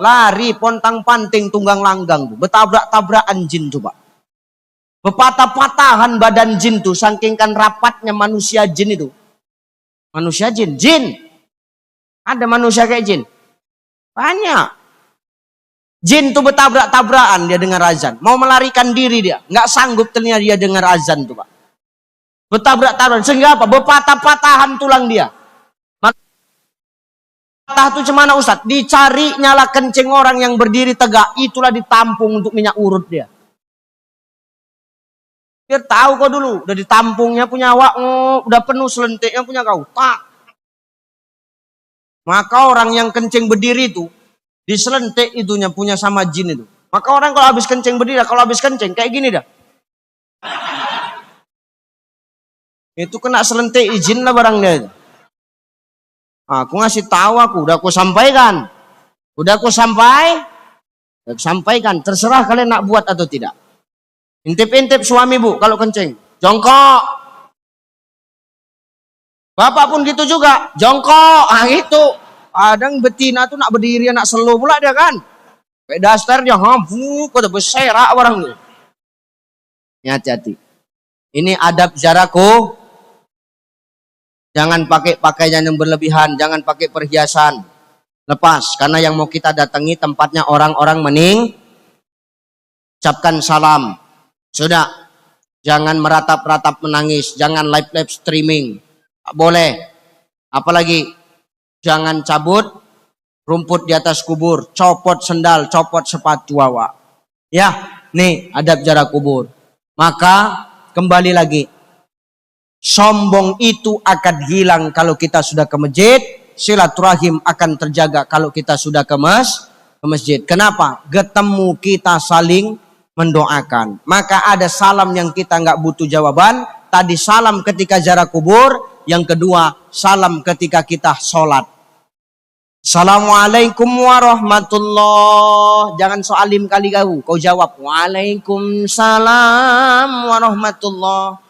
lari pontang panting tunggang langgang tuh, bertabrak-tabrakan jin tuh Pak. Berpatah-patahan badan jin tuh, saking kan rapatnya manusia jin itu. Manusia jin, jin. Ada manusia kayak jin? Banyak. Jin tuh bertabrak-tabrakan dia dengar azan. Mau melarikan diri dia. Nggak sanggup ternyata dia dengar azan tuh Pak. Bertabrak-tabrakan. Sehingga apa? Berpatah-patahan tulang dia. Patah itu cemana Ustaz? Dicari nyala kencing orang yang berdiri tegak. Itulah ditampung untuk minyak urut dia. Biar tahu kau dulu. Udah ditampungnya punya awak. Udah penuh selentiknya punya kau. Tak. Maka orang yang kencing berdiri itu, diselentik itunya punya sama jin itu. Maka orang kalau habis kencing berdiri, kalau habis kencing kayak gini dah. Itu kena selentik izin lah barangnya itu. Aku ngasih tahu udah aku sampaikan. Udah aku sampaikan. Terserah kalian nak buat atau tidak. Intip-intip suami bu kalau kencing. Jongkok. Bapak pun gitu juga, jongkok, itu. Kadang betina tuh nak berdiri, nak slow pula dia kan. Kayak daster dia, kau udah berserak orang tuh. Hati-hati. Ini adab jaraku. Jangan pakai pakaian yang berlebihan, jangan pakai perhiasan. Lepas, karena yang mau kita datangi tempatnya orang-orang ucapkan salam. Sudah, jangan meratap-ratap menangis, jangan live streaming. Boleh. Apalagi jangan cabut rumput di atas kubur, copot sendal, copot sepatu awak. Ya, nih adab jarak kubur. Maka kembali lagi, sombong itu akan hilang kalau kita sudah ke masjid, silaturahim akan terjaga kalau kita sudah ke masjid. Kenapa? Ketemu kita saling mendoakan. Maka ada salam yang kita nggak butuh jawaban. Tadi salam ketika jarak kubur. Yang kedua, salam ketika kita sholat. Assalamualaikum warahmatullah. Jangan soalim kali kau jawab. Waalaikumsalam warahmatullah.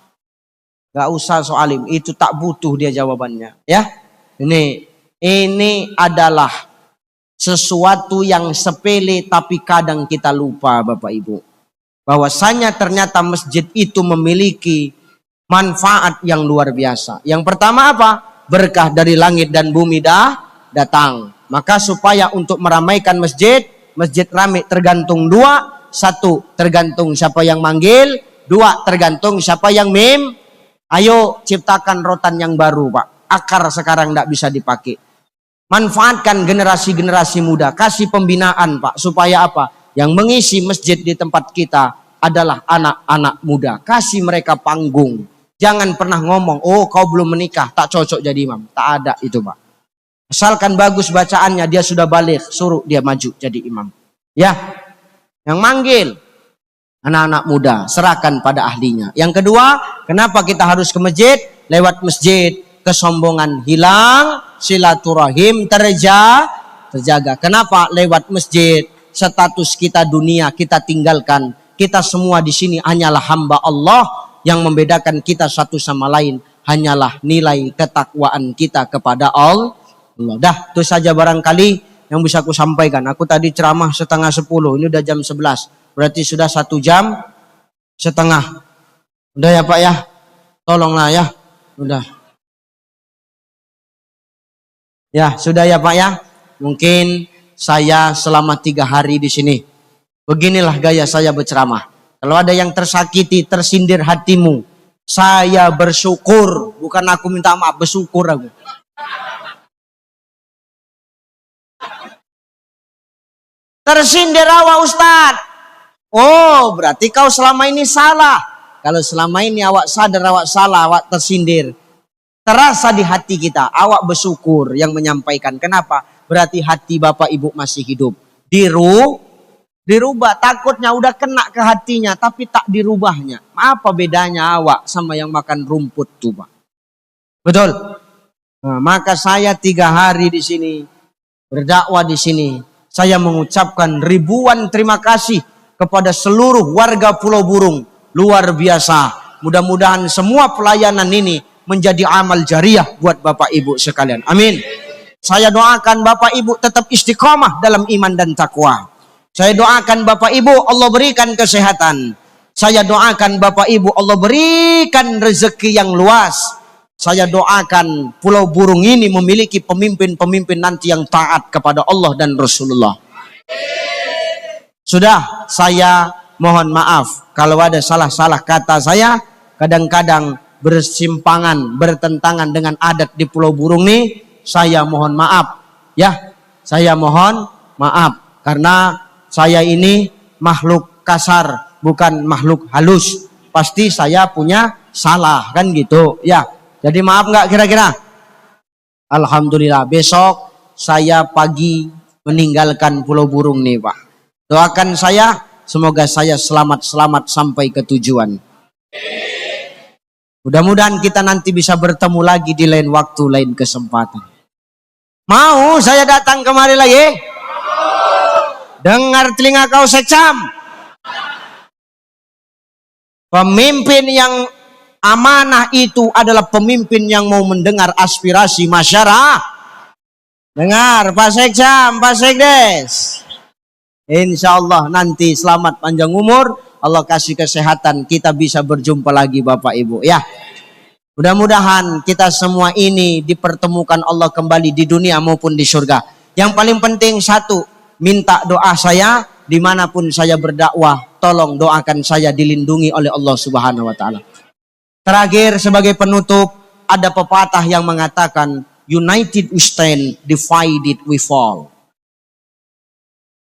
Gak usah soalim. Itu tak butuh dia jawabannya. Ya, ini adalah sesuatu yang sepele tapi kadang kita lupa Bapak Ibu. Bahwasanya ternyata masjid itu memiliki manfaat yang luar biasa. Yang pertama apa? Berkah dari langit dan bumi datang. Maka supaya untuk meramaikan masjid ramai tergantung dua. Satu, tergantung siapa yang manggil. Dua, tergantung siapa yang mim. Ayo ciptakan rotan yang baru Pak. Akar sekarang tidak bisa dipakai. Manfaatkan generasi-generasi muda. Kasih pembinaan Pak. Supaya apa? Yang mengisi masjid di tempat kita adalah anak-anak muda. Kasih mereka panggung. Jangan pernah ngomong, oh kau belum menikah, tak cocok jadi imam. Tak ada itu Pak. Asalkan bagus bacaannya, dia sudah balik, suruh dia maju jadi imam. Ya, yang manggil anak-anak muda, serahkan pada ahlinya. Yang kedua, kenapa kita harus ke masjid? Lewat masjid, kesombongan hilang, silaturahim terjaga. Kenapa? Lewat masjid, status kita dunia kita tinggalkan. Kita semua di sini hanyalah hamba Allah. Yang membedakan kita satu sama lain hanyalah nilai ketakwaan kita kepada Allah. Dah, itu saja barangkali yang bisa aku sampaikan. Aku tadi ceramah 9:30, ini udah jam 11. Berarti sudah 1 jam setengah. Udah ya Pak ya? Tolonglah ya. Udah. Ya, sudah ya Pak ya? Mungkin saya selama 3 hari di sini. Beginilah gaya saya berceramah. Kalau ada yang tersakiti, tersindir hatimu, Saya bersyukur, bukan aku minta maaf, bersyukur aku. Tersindir awak Ustaz. Oh, berarti kau selama ini salah. Kalau selama ini awak sadar awak salah, awak tersindir. Terasa di hati kita, awak bersyukur yang menyampaikan. Kenapa? Berarti hati Bapak Ibu masih hidup. Dirubah, takutnya udah kena ke hatinya, tapi tak dirubahnya. Apa bedanya awak sama yang makan rumput tuh, Pak? Betul? Nah, maka saya 3 hari di sini, berdakwah di sini. Saya mengucapkan ribuan terima kasih kepada seluruh warga Pulau Burung. Luar biasa. Mudah-mudahan semua pelayanan ini menjadi amal jariah buat Bapak Ibu sekalian. Amin. Saya doakan Bapak Ibu tetap istiqamah dalam iman dan takwa. Saya doakan Bapak Ibu Allah berikan kesehatan. Saya doakan Bapak Ibu Allah berikan rezeki yang luas. Saya doakan Pulau Burung ini memiliki pemimpin-pemimpin nanti yang taat kepada Allah dan Rasulullah. Sudah, saya mohon maaf kalau ada salah-salah kata saya. Kadang-kadang bersimpangan, bertentangan dengan adat di Pulau Burung ini. Saya mohon maaf. Ya, saya mohon maaf. Karena saya ini makhluk kasar, bukan makhluk halus. Pasti saya punya salah, kan gitu. Ya. Jadi maaf nggak kira-kira? Alhamdulillah. Besok saya pagi meninggalkan Pulau Burung nih Pak. Doakan saya, semoga saya selamat-selamat sampai ke tujuan. Mudah-mudahan kita nanti bisa bertemu lagi di lain waktu, lain kesempatan. Mau saya datang kemari lagi? Dengar telinga kau secam. Pemimpin yang amanah itu adalah pemimpin yang mau mendengar aspirasi masyarakat. Dengar Pak Sekjam, Pak Sekdes. Insya Allah nanti selamat panjang umur, Allah kasih kesehatan, kita bisa berjumpa lagi Bapak Ibu ya. Mudah-mudahan kita semua ini dipertemukan Allah kembali di dunia maupun di surga. Yang paling penting satu, minta doa saya dimanapun saya berdakwah, tolong doakan saya dilindungi oleh Allah Subhanahu Wa Taala. Terakhir sebagai penutup, ada pepatah yang mengatakan united we stand, divided we fall.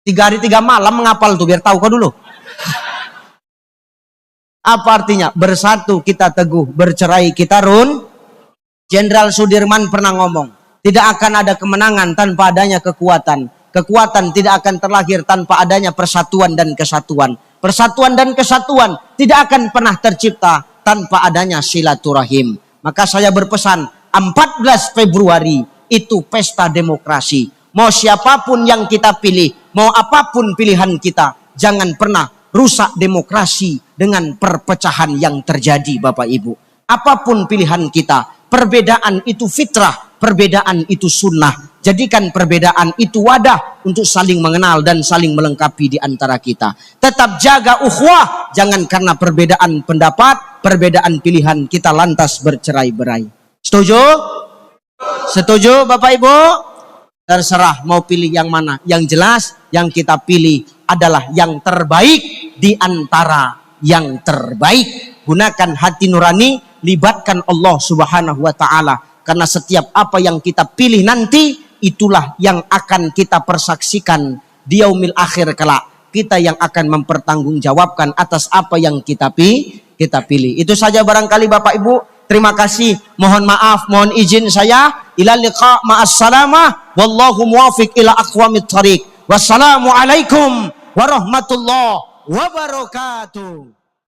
3 hari 3 malam menghafal tuh biar tahu kau dulu. Apa artinya? Bersatu kita teguh, bercerai kita run. Jenderal Sudirman pernah ngomong, tidak akan ada kemenangan tanpa adanya kekuatan. Kekuatan tidak akan terlahir tanpa adanya persatuan dan kesatuan. Persatuan dan kesatuan tidak akan pernah tercipta tanpa adanya silaturahim. Maka saya berpesan, 14 Februari itu pesta demokrasi. Mau siapapun yang kita pilih, mau apapun pilihan kita, jangan pernah rusak demokrasi dengan perpecahan yang terjadi Bapak Ibu. Apapun pilihan kita, perbedaan itu fitrah, perbedaan itu sunnah. Jadikan perbedaan itu wadah untuk saling mengenal dan saling melengkapi di antara kita. Tetap jaga ukhuwah, jangan karena perbedaan pendapat, perbedaan pilihan kita lantas bercerai-berai. Setuju? Setuju Bapak Ibu? Terserah mau pilih yang mana. Yang jelas yang kita pilih adalah yang terbaik di antara yang terbaik. Gunakan hati nurani, libatkan Allah Subhanahu Wa Taala. Karena setiap apa yang kita pilih nanti, itulah yang akan kita persaksikan di yaumil akhir kelak. Kita yang akan mempertanggungjawabkan atas apa yang kita pilih. Itu saja barangkali Bapak Ibu. Terima kasih. Mohon maaf, mohon izin saya. Ila liqa ma'as salamah. Wallahu muwafiq ila aqwamit thariq. Wassalamualaikum warahmatullahi wabarakatuh.